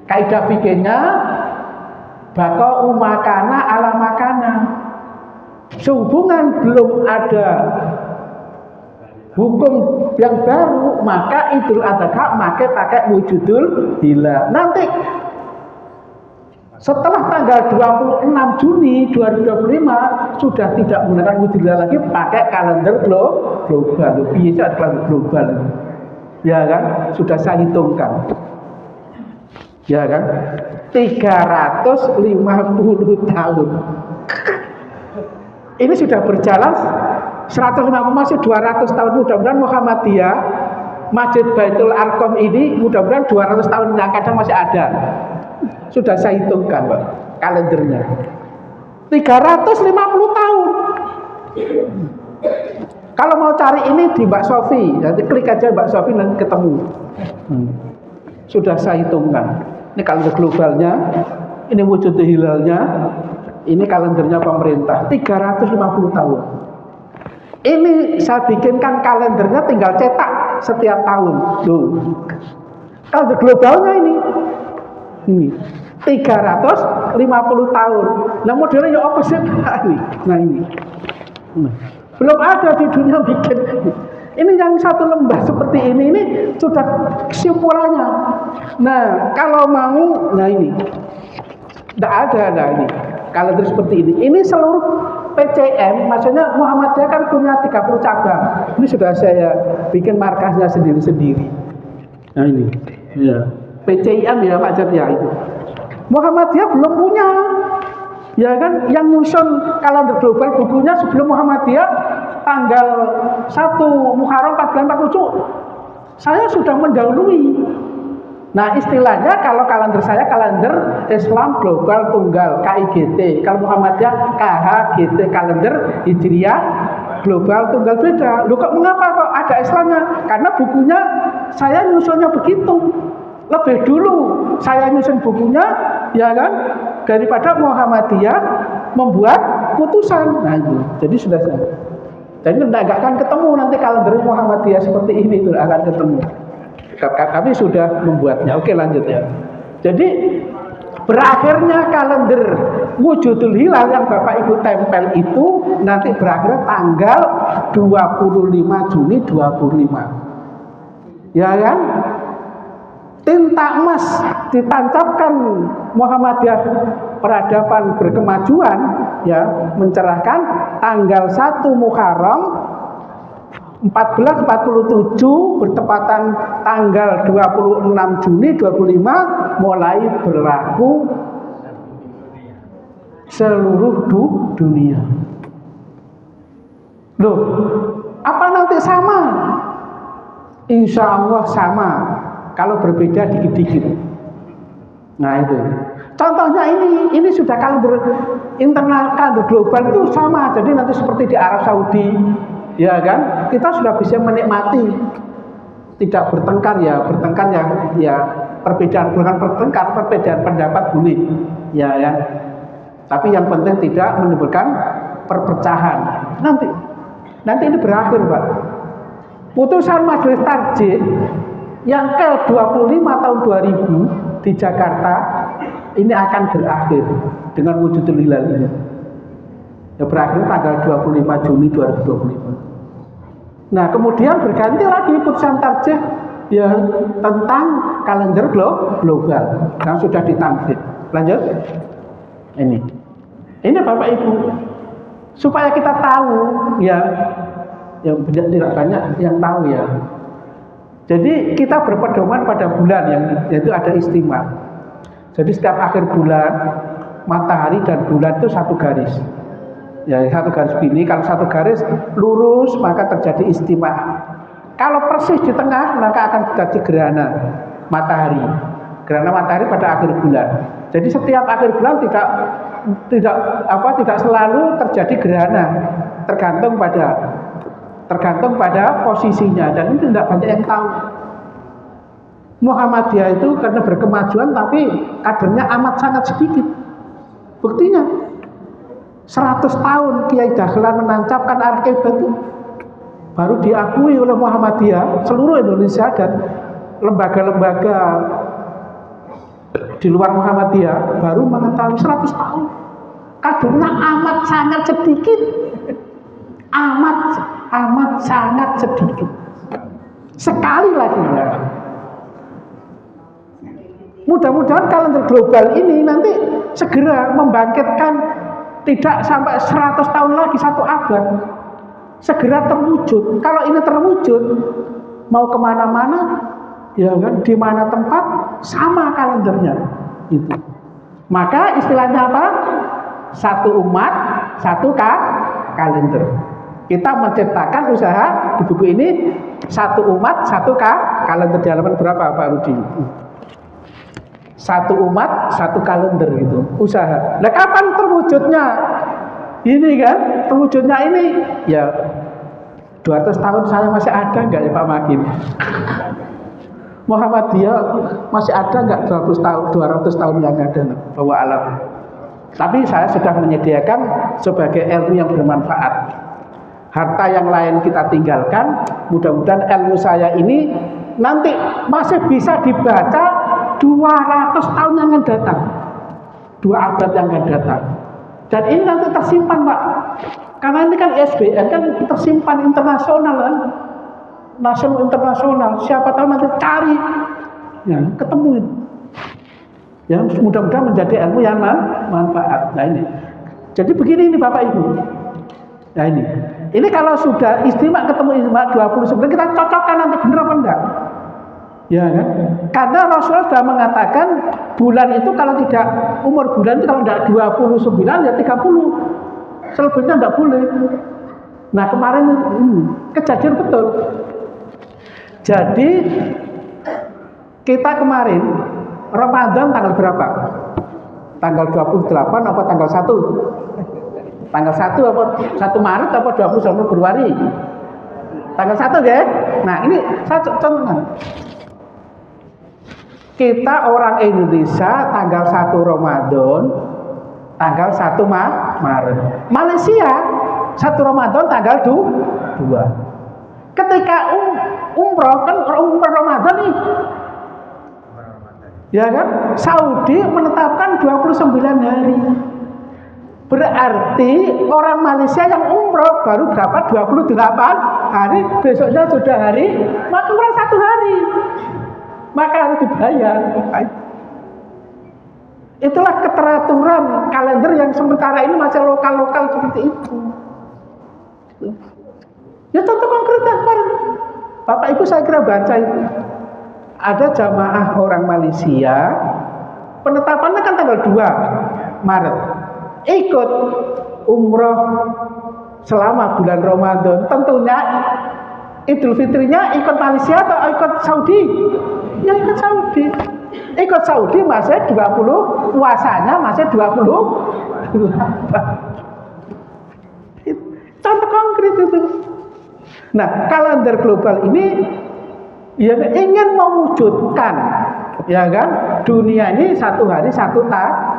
Speaker 1: Kaidah fikihnya baka umakana ala makana. Sehubungan belum ada hukum yang baru, maka Idul Adha pakai wujudul hilal. Nanti setelah tanggal 26 Juni 2025 sudah tidak menggunakan wujudul hilal lagi, pakai kalender global. Bisa kalender global. Ya kan? Sudah saya hitungkan. Ya kan? 350 tahun. Ini sudah berjalan 150 masih 200 tahun. Mudah-mudahan Muhammadiyah Masjid Baitul Arqam ini mudah-mudahan 200 tahun yang kadang masih ada. Sudah saya hitungkan Pak, kalendernya 350 tahun. Kalau mau cari ini di Mbak Sofi, nanti klik aja Mbak Sofi nanti ketemu. Sudah saya hitungkan. Ini kalender globalnya, ini wujud hilalnya, ini kalendernya pemerintah 350 tahun. Ini saya bikinkan kalendernya tinggal cetak setiap tahun. Loh. Kalender globalnya ini. 350 tahun. Nah modelnya ya apa sih? Nah ini. Nah, belum ada di dunia bikin. Ini yang satu lembah seperti ini sudah kesimpulannya. Nah kalau mau, nah ini, tidak ada ini. Kalender seperti ini seluruh PCM, maksudnya Muhammadiyah kan punya 30 cabang. Ini sudah saya bikin markasnya sendiri-sendiri. Nah ini, ya. PCIM ya Pak Jat ya itu. Muhammadiyah belum punya, ya kan? Yang nyusun kalender global bukunya sebelum Muhammadiyah tanggal 1 Muharram 1447. Saya sudah mendahului. Nah istilahnya kalau kalender saya kalender Islam Global Tunggal KIGT, kalau Muhammadiyah KHGT, kalender Hijriah Global Tunggal beda. Loh kok mengapa kok ada Islamnya? Karena bukunya saya nyusunnya begitu. Lebih dulu saya nyusun bukunya, ya kan, daripada Muhammadiyah membuat putusan. Nah itu, jadi sudah saya. Jadi tidak akan ketemu nanti kalender Muhammadiyah seperti ini, itu akan ketemu. Kami sudah membuatnya. Oke lanjut ya. Jadi berakhirnya kalender Wujudul Hilal yang Bapak Ibu tempel itu nanti berakhir tanggal 25 Juni 25. Ya kan? Tinta emas ditancapkan Muhammadiyah peradaban berkemajuan, ya, mencerahkan tanggal 1 Muharram 1447 bertepatan tanggal 26 Juni 25 mulai berlaku seluruh dunia. Loh, apa nanti sama? Insya Allah sama. Kalau berbeda dikit-dikit. Nah itu. Contohnya ini sudah kalender internal, kalender global itu sama. Jadi nanti seperti di Arab Saudi, ya kan? Kita sudah bisa menikmati, tidak bertengkar ya, perbedaan bukan bertengkar, perbedaan pendapat boleh, ya kan? Tapi yang penting tidak menimbulkan perpecahan. Nanti ini berakhir, Pak. Putusan Majelis Tarjih yang ke-25 tahun 2000 di Jakarta ini akan berakhir dengan Wujudul Hilal ini. Ya, berakhir tanggal 25 Juni 2025. Nah, kemudian berganti lagi putusan tarjih ya tentang kalender global yang sudah ditampil. Lanjut. Ini Bapak Ibu, supaya kita tahu ya, yang tidak banyak yang tahu ya. Jadi kita berpedoman pada bulan yang yaitu ada istimewa. Jadi setiap akhir bulan matahari dan bulan itu satu garis. Ya satu garis begini. Kalau satu garis lurus maka terjadi istimewa. Kalau persis di tengah maka akan terjadi gerhana matahari. Gerhana matahari pada akhir bulan. Jadi setiap akhir bulan tidak selalu terjadi gerhana. Tergantung pada posisinya, dan itu tidak banyak yang tahu. Muhammadiyah itu karena berkemajuan tapi kadernya amat sangat sedikit. Buktinya 100 tahun Kiai Dahlan menancapkan Al-Qaeda itu baru diakui oleh Muhammadiyah seluruh Indonesia, dan lembaga-lembaga di luar Muhammadiyah baru mengetahui 100 tahun. Kadernya amat sangat sedikit. Amat sangat sedikit. Sekali lagi ya. Mudah-mudahan kalender global ini nanti segera membangkitkan, tidak sampai 100 tahun lagi, 1 abad, segera terwujud. Kalau ini terwujud, mau kemana-mana, ya kan, di mana tempat sama kalendernya itu. Maka istilahnya apa? Satu umat, satu kalender. Kita menciptakan usaha di buku ini, satu umat, satu kalender. Di halaman berapa Pak Rudi? Satu umat, satu kalender gitu, usaha. Nah kapan terwujudnya? Ini kan, terwujudnya ini ya 200 tahun saya masih ada nggak ya Pak Makin? Muhammadiyah masih ada nggak 200 tahun yang ada? Bahwa alam. Tapi saya sudah menyediakan sebagai ilmu yang bermanfaat. Harta yang lain kita tinggalkan. Mudah-mudahan ilmu saya ini nanti masih bisa dibaca 200 tahun yang akan datang. 2 abad yang akan datang. Dan ini nanti tersimpan, Pak. Karena ini kan ISBN kan tersimpan internasional kan. Nasional internasional. Siapa tahu nanti cari ya, ketemu. Ya, mudah-mudahan menjadi ilmu yang manfaat. Nah ini. Jadi begini ini Bapak Ibu. Nah ini. Ini kalau sudah istimewa ketemu istimewa 29 kita cocokkan nanti benar apa enggak? Ya kan? Karena Rasulullah sudah mengatakan bulan itu kalau tidak umur bulan itu kalau tidak 29 ya 30. Selebihnya tidak boleh. Nah kemarin kejadian betul. Jadi kita kemarin Ramadan tanggal berapa? Tanggal 28 apa tanggal 1? Tanggal 1 apa 1 Maret apa 21 Februari? Tanggal 1 ya? Nah ini saya contohkan. Kita orang Indonesia tanggal 1 Ramadan, tanggal 1 Maret. Malaysia 1 Ramadan tanggal 2. Ketika umroh kan umroh Ramadan nih. Ya kan? Saudi menetapkan 29 hari. Berarti orang Malaysia yang umroh baru berapa? 28 hari, besoknya sudah hari, maka kurang 1 hari. Maka harus dibayar. Itulah keteraturan kalender yang sementara ini masih lokal-lokal seperti itu. Ya contoh konkretnya kemarin Bapak Ibu saya kira baca itu. Ada jamaah orang Malaysia, penetapannya kan tanggal 2 Maret. Ikut umroh selama bulan Ramadan. Tentunya Idul Fitrinya ikut Malaysia atau ikut Saudi? Ya ikut Saudi. Ikut Saudi masih 20, puasanya masih 20. Contoh konkret itu. Nah, kalender global ini ya ingin mewujudkan ya kan dunia ini 1 hari 1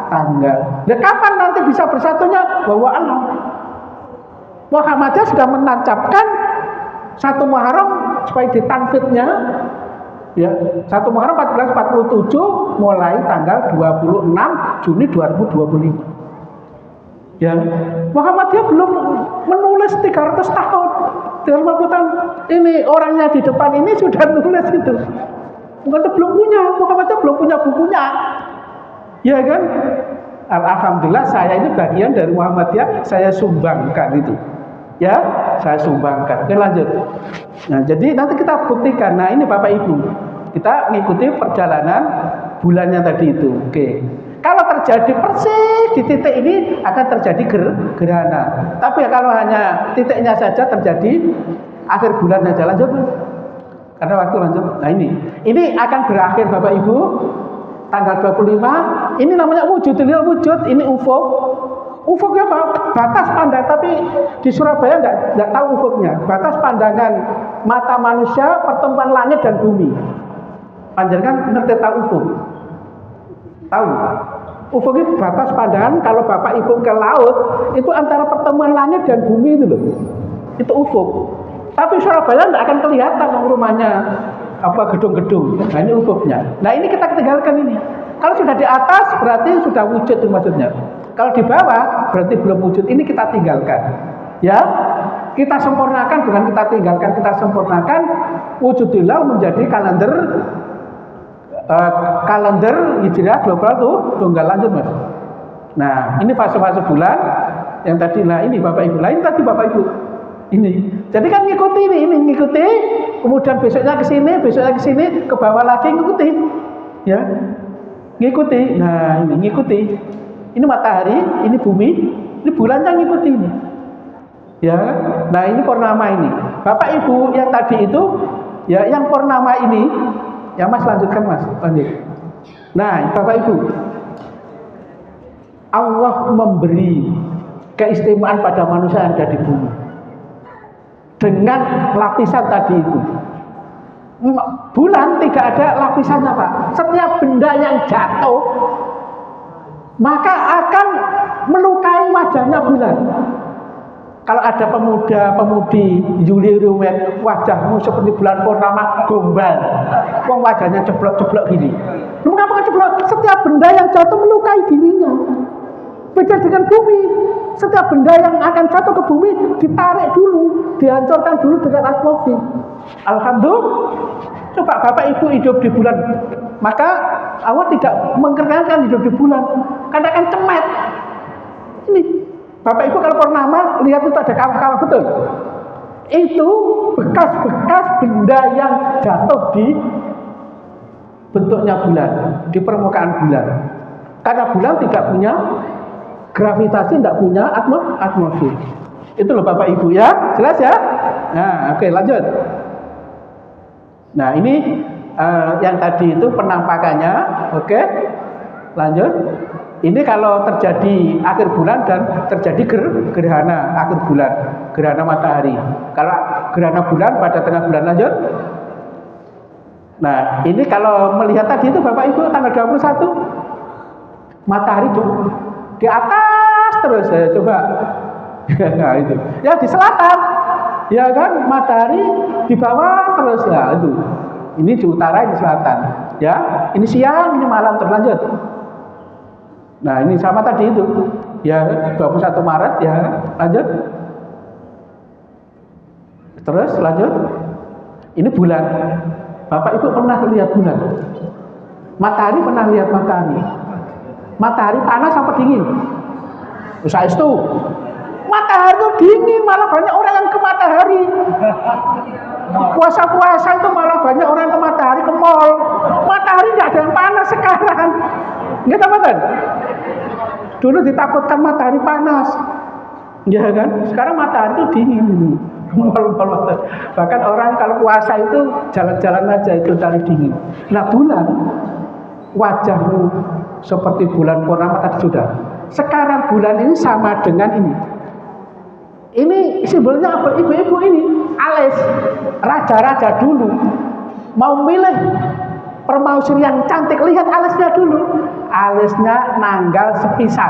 Speaker 1: tanggal. Nah, kapan nanti bisa bersatunya? Bahwa Allah Muhammadiyah sudah menancapkan 1 Muharram supaya ditanfidnya ya 1 Muharram 1447 mulai tanggal 26 Juni 2025. Ya, Muhammadiyah belum menulis 300 tahun. 350 tahun. Ini orangnya di depan ini sudah nulis itu. Bukan belum punya, Muhammadiyah belum punya bukunya. Ya kan? Alhamdulillah saya ini bagian dari Muhammadiyah, saya sumbangkan itu. Ya, saya sumbangkan. Oke, lanjut. Nah, jadi nanti kita buktikan. Nah, ini Bapak Ibu. Kita mengikuti perjalanan bulannya tadi itu. Oke. Kalau terjadi persis di titik ini akan terjadi gerhana. Tapi ya kalau hanya titiknya saja terjadi akhir bulan saja. Lanjut. Karena waktu lanjut. Nah ini akan berakhir Bapak Ibu tanggal 25. Ini namanya wujudul wujud. Ini ufuk. Ufuknya batas pandang, tapi di Surabaya nggak tahu ufuknya. Batas pandangan mata manusia pertemuan langit dan bumi. Panjenengan ngerti tahu ufuk? Tahu? Ufuk itu batas pandangan kalau Bapak Ibu ke laut itu antara pertemuan langit dan bumi itu loh. Itu ufuk. Tapi Surabaya tidak akan kelihatan rumahnya apa gedung-gedung. Nah ini ufuknya. Nah ini kita tinggalkan ini. Kalau sudah di atas berarti sudah wujud itu maksudnya. Kalau di bawah berarti belum wujud. Ini kita tinggalkan. Ya, kita sempurnakan bukan kita tinggalkan, kita sempurnakan. Wujudillah menjadi kalender hijriah global tuh tunggal lanjut Mas. Nah ini fase-fase bulan yang tadi. Nah ini Bapak Ibu lain tadi Bapak Ibu ini. Jadi kan ngikuti ini ngikuti. Kemudian besoknya ke sini, ke bawah lagi ngikuti. Ya, ngikuti. Nah ini ngikuti. Ini matahari, ini bumi, ini bulannya ngikuti ini. Ya, nah ini purnama ini. Bapak Ibu yang tadi itu, ya yang purnama ini. Ya Mas lanjutkan Mas, lanjut. Nah Bapak Ibu, Allah memberi keistimewaan pada manusia yang ada di bumi dengan lapisan tadi itu. Bulan tidak ada lapisannya Pak. Setiap benda yang jatuh maka akan melukai wajahnya bulan. Kalau ada pemuda-pemudi Yuli Rumet, wajahmu seperti bulan purnama gombal. Wong wajahnya ceblok-ceblok gini. Mengapa keceblok? Setiap benda yang jatuh melukai dirinya. Beda dengan bumi. Setiap benda yang akan jatuh ke bumi ditarik dulu, dihancurkan dulu dengan atmosfer. Alhamdulillah. Coba Bapak Ibu hidup di bulan, maka Allah tidak mengenalkan hidup di bulan, karena akan cemet. Ini Bapak Ibu kalau purnama lihat itu ada kawah-kawah, betul? Itu bekas-bekas benda yang jatuh di bentuknya bulan, di permukaan bulan. Karena bulan tidak punya gravitasi, tidak punya atmosfer. Itu loh Bapak Ibu ya, jelas ya? Nah, oke, lanjut. Nah, ini yang tadi itu penampakannya, oke? Lanjut. Ini kalau terjadi akhir bulan dan terjadi gerhana akhir bulan, gerhana matahari. Kalau gerhana bulan pada tengah bulan, lanjut. Nah, ini kalau melihat tadi itu Bapak Ibu tanggal 21 matahari di atas terus ya, coba. Nah, itu. Ya di selatan. Ya kan, matahari di bawah terus ya itu. Ini di utara, di selatan. Ya, ini siang, ini malam, terlanjut. Nah, ini sama tadi itu. Ya, 21 Maret ya, lanjut. Terus lanjut. Ini bulan. Bapak Ibu pernah lihat bulan? Matahari pernah lihat matahari? Matahari panas apa dingin? Usah itu. Matahari itu dingin, malah banyak orang yang ke matahari. Puasa-puasa itu malah banyak orang yang ke matahari, ke mall. Matahari tidak ada yang panas sekarang. Nggak teman-teman? Dulu ditakutkan matahari panas, ya kan? Sekarang matahari itu dingin ini. Bahkan orang kalau puasa itu jalan-jalan aja itu cari dingin. Nah, bulan, wajahmu seperti bulan purnama tadi sudah. Sekarang bulan ini sama dengan ini. Ini simbolnya apa? Ibu-ibu ini alis raja-raja dulu mau milih permaisuri yang cantik, lihat alisnya dulu. Alisnya nanggal sepisan,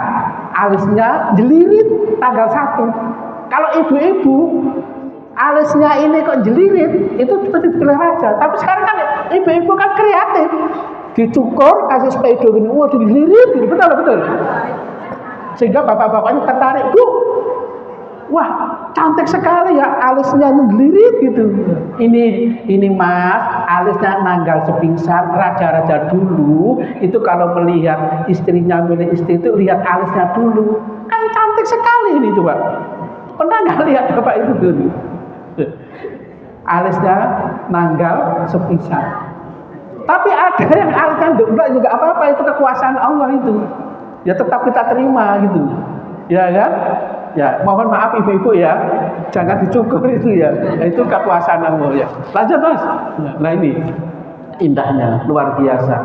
Speaker 1: alisnya jelirit tanggal 1. Kalau ibu-ibu alisnya ini kok jelirit, itu seperti dipilih raja. Tapi sekarang kan ibu-ibu kan kreatif, dicukur, kasih spidol gini, wah dijelirit, gitu. Betul. Sehingga bapak-bapaknya tertarik, wah cantik sekali ya alisnya ngelirit gitu. Ini mas, alisnya nanggal sepingsan. Raja-raja dulu itu kalau melihat istrinya milih istri itu lihat alisnya dulu. Kan cantik sekali ini coba. Pernah nggak lihat bapak itu dulu? Alisnya nanggal sepingsan. Tapi ada yang alisnya enggak juga apa-apa, itu kekuasaan Allah itu. Ya tetap kita terima gitu. Ya kan? Ya, mohon maaf ibu-ibu ya, jangan dicukur itu ya. Itu kekuasaan Allah ya. Lanjut mas. Nah ini indahnya luar biasa.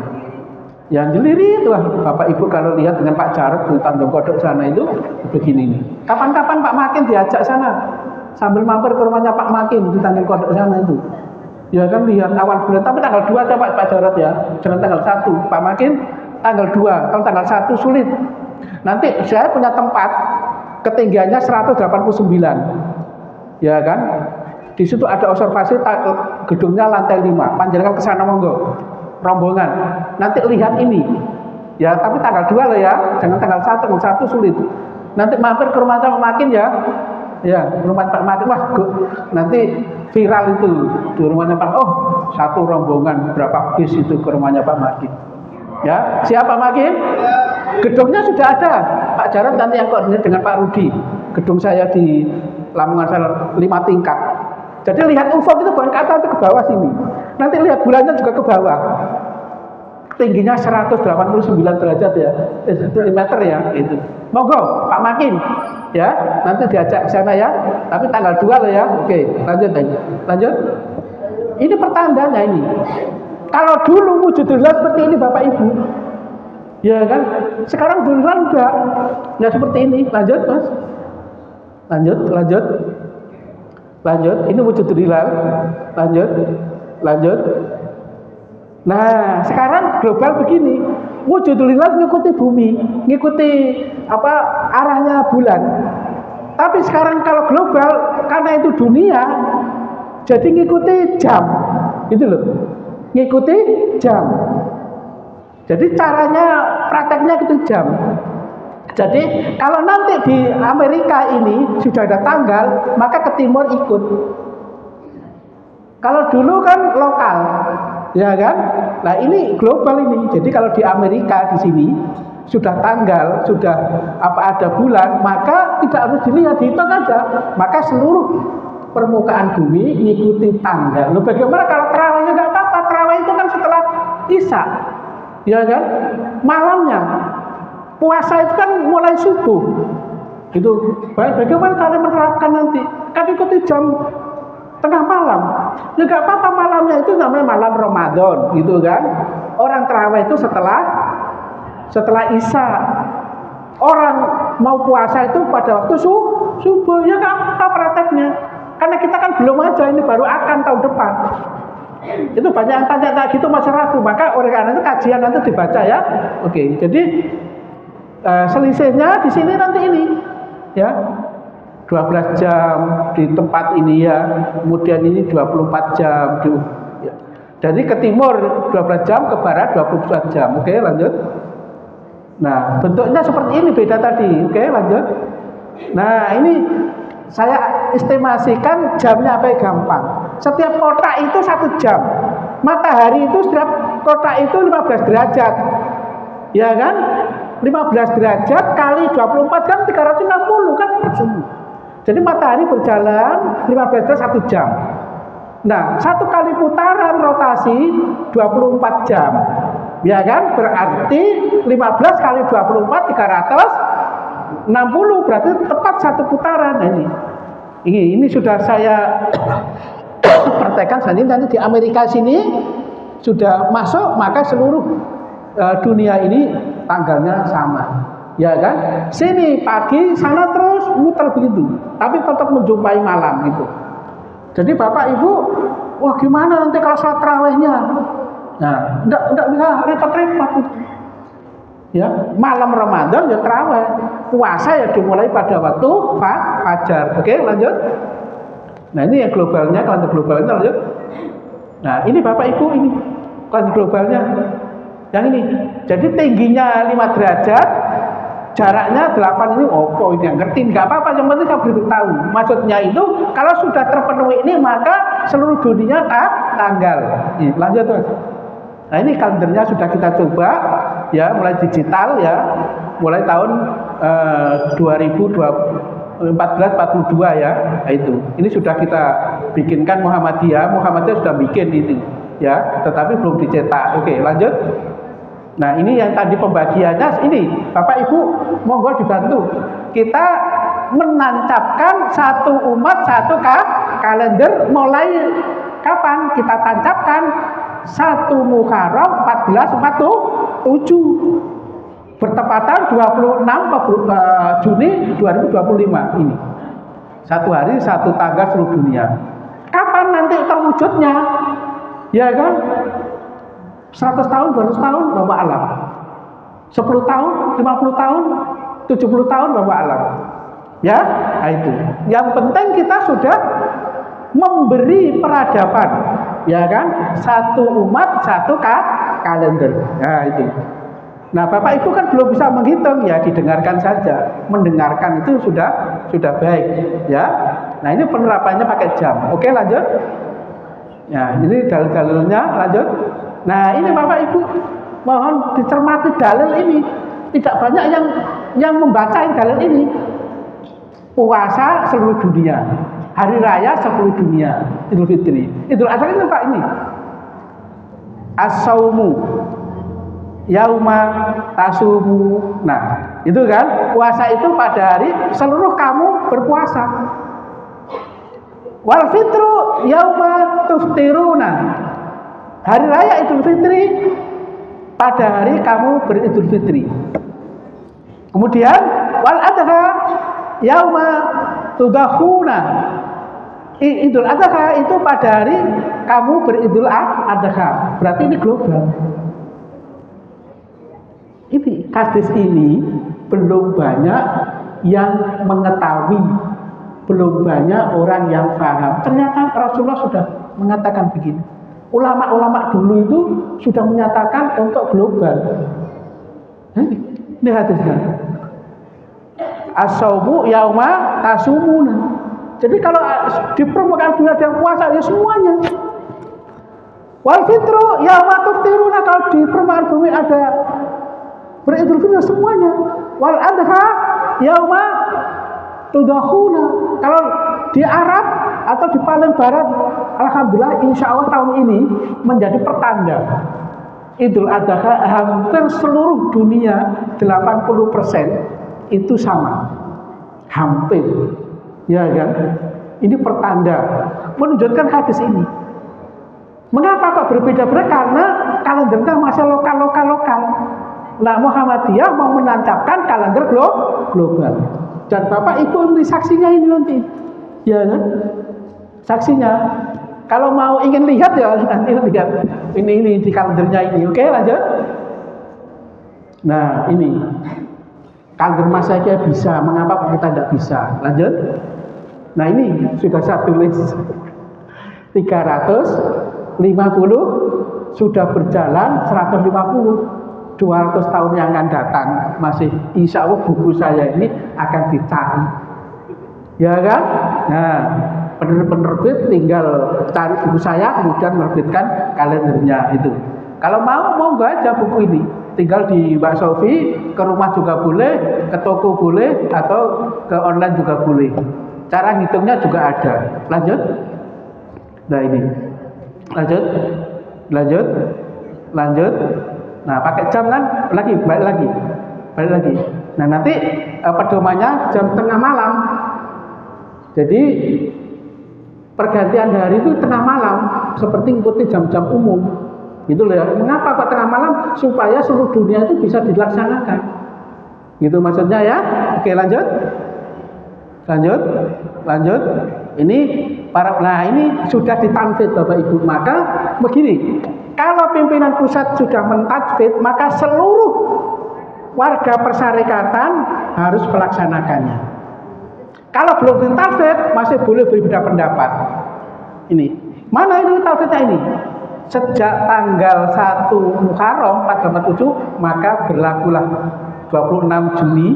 Speaker 1: Yang jelirit wah, Bapak Ibu kalau lihat dengan Pak Jarod di Tanjung Kodok sana itu begini nih. Kapan-kapan Pak Makin diajak sana sambil mampir ke rumahnya Pak Makin di Tanjung Kodok sana itu. Ya kan lihat awal bulan, tapi tanggal 2 aja Pak Jarod ya, jangan tanggal 1. Pak Makin tanggal 2, kalau tanggal 1 sulit. Nanti saya punya tempat ketinggiannya 189, ya kan? Di situ ada observasi gedungnya lantai 5. Panjenengan ke sana monggo, rombongan. Nanti lihat ini, ya. Tapi tanggal 2 loh ya, jangan tanggal 1. Tanggal 1 sulit. Nanti mampir ke rumah Pak Makin ya, ya rumah Pak Makin. Wah, nanti viral itu di rumahnya Pak. Oh, satu rombongan berapa bis itu ke rumahnya Pak Makin. Ya, siapa Makin? Gedungnya sudah ada. Pak Jarod nanti yang koordinir dengan Pak Rudi. Gedung saya di Lamongan Selatan 5 tingkat. Jadi lihat ufuk itu bukan ke atas, itu ke bawah sini. Nanti lihat bulannya juga ke bawah. Tingginya 189 derajat ya, meter ya itu. Monggo Pak Makin ya, nanti diajak ke sana ya. Tapi tanggal 2 loh ya. Oke, lanjut aja. Lanjut. Ini pertandanya ini. Kalau dulu wujudullah seperti ini Bapak Ibu, ya kan? Sekarang beneran enggak. Enggak seperti ini. Lanjut, Mas. Lanjut. Ini wujud hilal. Lanjut. Nah, sekarang global begini. Wujud hilal ngikuti bumi, ngikuti arahnya bulan. Tapi sekarang kalau global karena itu dunia, jadi ngikuti jam. Gitu loh. Ngikuti jam. Jadi caranya prakteknya itu jam. Jadi kalau nanti di Amerika ini sudah ada tanggal, maka ke timur ikut. Kalau dulu kan lokal, ya kan? Nah ini global ini. Jadi kalau di Amerika di sini sudah tanggal, sudah ada bulan, maka tidak harus dilihat, dihitung aja. Maka seluruh permukaan bumi mengikuti tanggal. Loh, bagaimana kalau terawihnya nggak apa-apa? Terawih itu kan setelah Isya, ya kan? Malamnya. Puasa itu kan mulai subuh. Itu bagaimana kalian menerapkan nanti? Kan ikuti jam tengah malam. Ya nggak apa-apa, malamnya itu namanya malam Ramadan, gitu kan? Orang terawih itu setelah Isya. Orang mau puasa itu pada waktu subuh. Ya nggak apa-apa prakteknya. Karena kita kan belum aja, ini baru akan tahun depan. Itu banyak yang tanya gitu masih ragu. Maka oleh karena itu kajian nanti dibaca ya. Oke, jadi selisihnya di sini nanti ini ya 12 jam di tempat ini ya, kemudian ini 24 jam ya. Jadi ke timur 12 jam, ke barat 24 jam. Oke, lanjut. Nah, bentuknya seperti ini, beda tadi. Oke, lanjut. Nah, ini saya estimasikan jamnya apa, gampang. Setiap kotak itu 1 jam. Matahari itu setiap kotak itu 15 derajat. Ya kan? 15 derajat kali 24 kan 360 kan bersemu. Jadi matahari berjalan 15 derajat 1 jam. Nah, 1 kali putaran rotasi 24 jam. Ya kan? Berarti 15 kali 24 360, berarti tepat 1 putaran ini sudah saya praktekkan. Nanti di Amerika sini sudah masuk, maka seluruh dunia ini tanggalnya sama, ya kan? Sini pagi, sana terus muter begitu, tapi tetap menjumpai malam gitu. Jadi Bapak Ibu, wah gimana nanti kalau sholat tarawihnya? Nah, enggak repot-repot. Ya, malam Ramadan ya tarawih, puasa ya dimulai pada waktu fajar. Oke, lanjut. Nah ini yang globalnya, kalender globalnya lanjut. Nah ini Bapak Ibu, ini kalender globalnya. Yang ini, jadi tingginya 5 derajat, jaraknya 8 ini, ini yang ngerti, nggak apa-apa, yang penting saya beritahu. Maksudnya itu, kalau sudah terpenuhi ini, maka seluruh dunia tanggal. Lanjut terus. Nah ini kalendernya sudah kita coba, ya mulai digital ya, mulai tahun 2014-42 ya, nah, itu. Ini sudah kita bikinkan Muhammadiyah sudah bikin ini, ya, tetapi belum dicetak. Oke, lanjut. Nah ini yang tadi pembagiannya ini, Bapak Ibu monggo dibantu. Kita menancapkan satu umat satu kalender mulai kapan kita tancapkan? 1 Muharram 1447 bertepatan 26 Juni 2025 ini. 1 hari 1 tanggal seluruh dunia. Kapan nanti terwujudnya? Ya kan? 100 tahun, 200 tahun, bawa alam. 10 tahun, 50 tahun, 70 tahun, bawa alam. Ya, nah itu. Yang penting kita sudah memberi peradaban, ya kan? 1 umat, 1 kalender. Nah itu. Nah Bapak Ibu kan belum bisa menghitung, ya didengarkan saja. Mendengarkan itu sudah baik, ya. Nah ini penerapannya pakai jam. Oke, lanjut. Ya, ini dalil-dalilnya, lanjut. Nah ini Bapak Ibu mohon dicermati dalil ini. Tidak banyak yang membaca dalil ini. Puasa seluruh dunia, hari raya seluruh dunia, Idul Fitri, Idul Adha itu Pak ini. As-saumu yauma tasumu. Nah itu kan puasa itu pada hari seluruh kamu berpuasa. Wal fitru yauma tuftiruna. Hari raya Idul Fitri pada hari kamu beridul fitri. Kemudian wal adha yauma tudahuna. Idul Adha itu pada hari kamu beridul adha. Berarti ini global. Ini hadis ini belum banyak yang mengetahui, belum banyak orang yang paham. Ternyata Rasulullah sudah mengatakan begini. Ulama-ulama dulu itu sudah menyatakan untuk global. Ini hadisnya. As-saumu yauma tasumuna. Jadi kalau di permukaan dunia ada yang puasa ya semuanya. Wal fitru yauma tuftiruna, kalau di permukaan bumi ada beridul fitri semuanya. Wal adha yauma tudahuna. Kalau di Arab atau di paling barat, alhamdulillah insya Allah tahun ini menjadi pertanda. Idul Adha hampir seluruh dunia 80% itu sama, hampir, ya kan? Ini pertanda menunjukkan hadis ini. Mengapa kok berbeda-beda? Karena kalendernya masih lokal. Nah, Muhammadiyah mau menancapkan kalender global. Dan Bapak Ibu ini saksinya ini nanti, ya kan? Saksinya. Kalau mau ingin lihat ya nanti lihat ini di kalendernya ini. Oke, lanjut. Nah, ini kalender Masehi bisa, mengapa kita tidak bisa? Lanjut. Nah, ini sudah saya tulis 350, sudah berjalan 150, 200 tahun yang akan datang masih insya Allah buku saya ini akan dicari, ya kan? Nah, penerbit tinggal cari buku saya, kemudian menerbitkan kalendernya itu. Kalau mau nggak aja buku ini, tinggal di Mbak Sofi, ke rumah juga boleh, ke toko boleh, atau ke online juga boleh. Cara ngitungnya juga ada. Lanjut. Nah ini, lanjut. Nah pakai jam kan, balik lagi. Nah nanti pedomannya jam tengah malam. Jadi pergantian hari itu tengah malam, seperti ikuti jam-jam umum, gitu loh ya. Mengapa kok tengah malam? Supaya seluruh dunia itu bisa dilaksanakan, gitu maksudnya ya. Oke, lanjut. Ini ini sudah ditanfid Bapak Ibu. Maka begini, kalau pimpinan pusat sudah mentanfid, maka seluruh warga persyarikatan harus melaksanakannya. Kalau belum ditanfid, masih boleh berbeda pendapat. Ini, mana ini tanfidnya ini? Sejak tanggal 1 Muharram 1447, maka berlakulah 26 Juni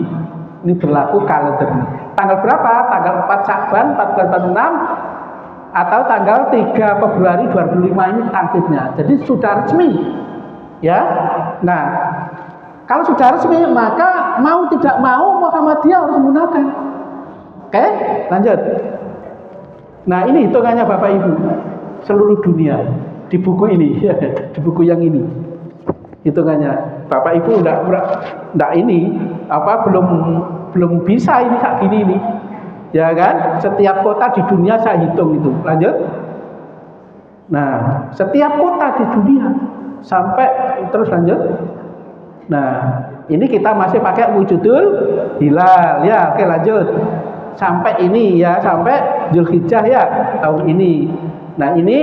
Speaker 1: ini berlaku kalender ini. Tanggal berapa? Tanggal 4 Sya'ban 1446 atau tanggal 3 Februari 2005 ini tanfidnya. Jadi sudah resmi. Ya. Nah, kalau sudah resmi, maka mau tidak mau Muhammadiyah harus menggunakan. Oke, lanjut. Nah, ini hitungannya Bapak Ibu seluruh dunia di buku ini, di buku yang ini. Hitungannya. Bapak Ibu enggak ini belum bisa ini kayak gini nih. Ya kan? Setiap kota di dunia saya hitung itu. Lanjut. Nah, setiap kota di dunia sampai terus lanjut. Nah, ini kita masih pakai wujudul hilal ya. Oke, lanjut. Sampai ini ya, sampai Zulhijjah ya tahun ini. Nah, ini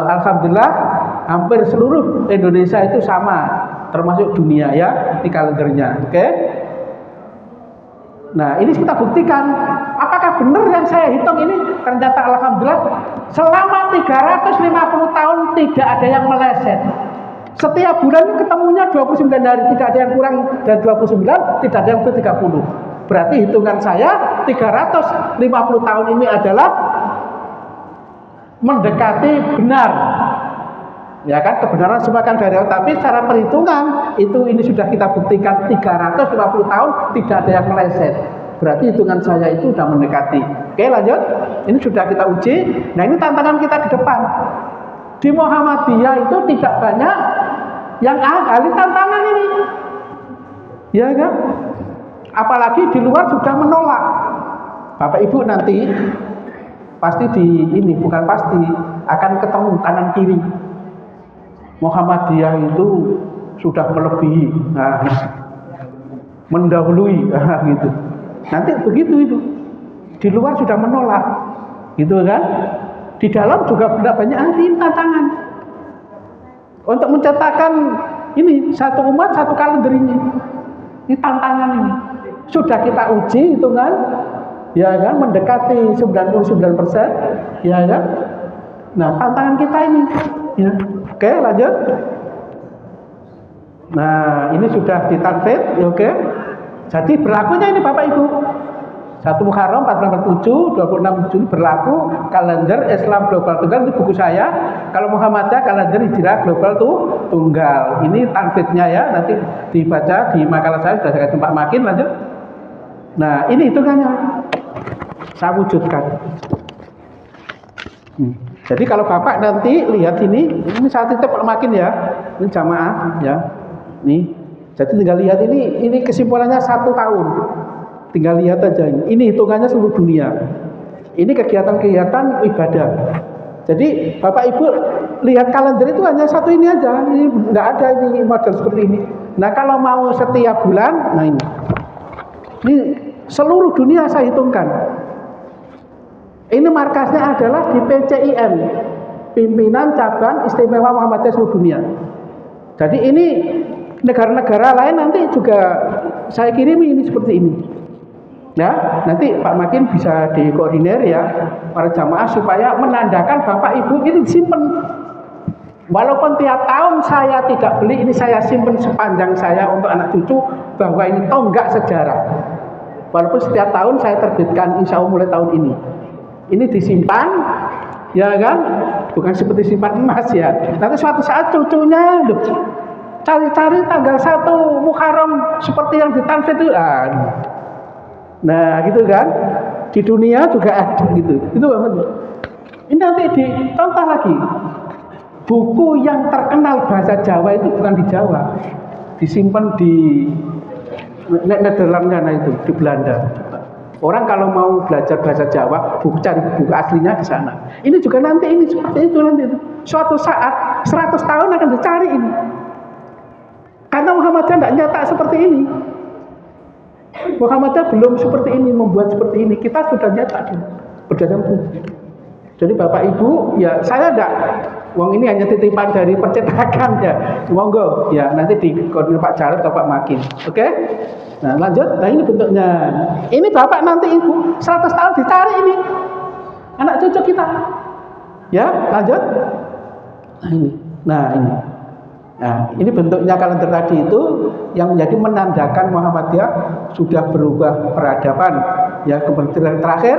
Speaker 1: alhamdulillah hampir seluruh Indonesia itu sama, termasuk dunia ya di kalendernya. Oke. Nah, ini kita buktikan apakah benar yang saya hitung ini. Ternyata alhamdulillah selama 350 tahun tidak ada yang meleset. Setiap bulan ketemunya 29 hari, tidak ada yang kurang dan 29, tidak ada yang lebih 30. Berarti hitungan saya 350 tahun ini adalah mendekati benar. Ya kan, kebenaran semua kan dari Allah, tapi secara perhitungan ini sudah kita buktikan 350 tahun tidak ada yang meleset. Berarti hitungan saya itu sudah mendekati. Oke, lanjut. Ini sudah kita uji. Nah, ini tantangan kita ke depan. Di Muhammadiyah itu tidak banyak yang ahli tantangan ini. Ya kan? Apalagi di luar sudah menolak. Bapak Ibu nanti pasti bukan pasti akan ketemu kanan kiri. Muhammadiyah itu sudah melebihi, mendahului, gitu. Nanti begitu itu. Di luar sudah menolak, gitu kan? Di dalam juga banyak anti tantangan untuk mencetakkan ini satu umat satu kalender ini. Ini tantangan ini. Sudah kita uji hitungan, ya kan, mendekati 99%, ya kan? Nah, tantangan kita ini, ya. Oke, lanjut. Nah, ini sudah ditanfid, ya, oke. Jadi berlakunya ini Bapak Ibu. 1 Muharram 1447, 26 Juli berlaku kalender Islam Global Tunggal, itu buku saya. Kalau Muhammadiyah kalender Hijrah Global Tunggal. Ini tanfidnya ya, nanti dibaca di makalah saya sudah saya kasih Pak Makin, lanjut. Nah, ini hitungannya. Saya wujudkan. Jadi kalau Bapak nanti lihat ini saat itu Pak Makin ya, ini jamaah ya. Nih. Jadi tinggal lihat ini kesimpulannya 1 tahun. Tinggal lihat aja ini hitungannya seluruh dunia. Ini kegiatan-kegiatan ibadah. Jadi Bapak Ibu lihat kalender itu hanya satu ini aja. Ini enggak ada ini model seperti ini. Nah, kalau mau setiap bulan, nah ini seluruh dunia saya hitungkan. Ini markasnya adalah di PCIM, Pimpinan Cabang Istimewa Muhammadiyah Seluruh Dunia. Jadi ini negara-negara lain nanti juga saya kirimi ini seperti ini. Ya, nanti Pak Makin bisa dikoordinir ya para jamaah supaya menandakan Bapak Ibu ini disimpan. Walaupun tiap tahun saya tidak beli, ini saya simpan sepanjang saya untuk anak cucu bahwa ini tonggak sejarah. Walaupun setiap tahun saya terbitkan insya Allah mulai tahun ini. Ini disimpan, ya kan? Bukan seperti simpan emas ya. Nanti suatu saat cucunya cari-cari tanggal 1 Muharram seperti yang ditanfid itu. Nah, gitu kan? Di dunia juga ada gitu. Itu banget. Ini nanti dicontoh lagi. Buku yang terkenal bahasa Jawa itu bukan di Jawa. Disimpan di Nederlandnya itu, di Belanda. Orang kalau mau belajar bahasa Jawa, cari buku aslinya di sana. Ini juga nanti ini seperti itu nanti. Suatu saat 100 tahun akan dicari ini. Karena Muhammadiyah tidak nyetak seperti ini. Muhammadiyah belum seperti ini, membuat seperti ini. Kita sudah nyetak berdasarkan buku. Jadi Bapak Ibu, ya saya enggak, uang ini hanya titipan dari percetakan ya. Monggo, ya nanti dikoordinir Pak Jarod atau Pak Makin. Oke? Nah, lanjut. Nah, ini bentuknya. Ini Bapak nanti Ibu 100 tahun dicari ini. Anak cucu kita. Ya, lanjut. Nah, ini. Nah, ini bentuknya kalender tadi itu yang menjadi menandakan Muhammadiyah sudah berubah peradaban. Ya, kemudian terakhir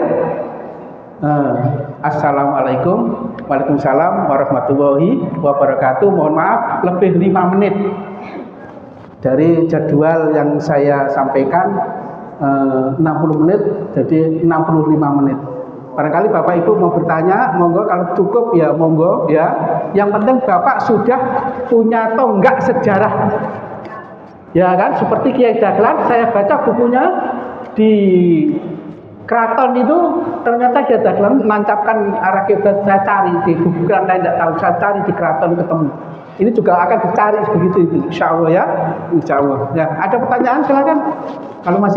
Speaker 1: Assalamualaikum, waalaikumsalam warahmatullahi wabarakatuh. Mohon maaf lebih 5 menit dari jadwal yang saya sampaikan 60 menit jadi 65 menit. Barangkali Bapak Ibu mau bertanya, monggo. Kalau cukup ya monggo ya. Yang penting Bapak sudah punya tonggak sejarah. Ya kan, seperti Kiai Dahlan, saya baca bukunya di Keraton itu ternyata Kiai Dahlan menancapkan arah kiblat. Saya cari di buku lain tidak tahu, saya cari di Keraton ketemu. Ini juga akan dicari begitu itu, insya Allah ya, insya Allah. Ya, ada pertanyaan silakan. Kalau masih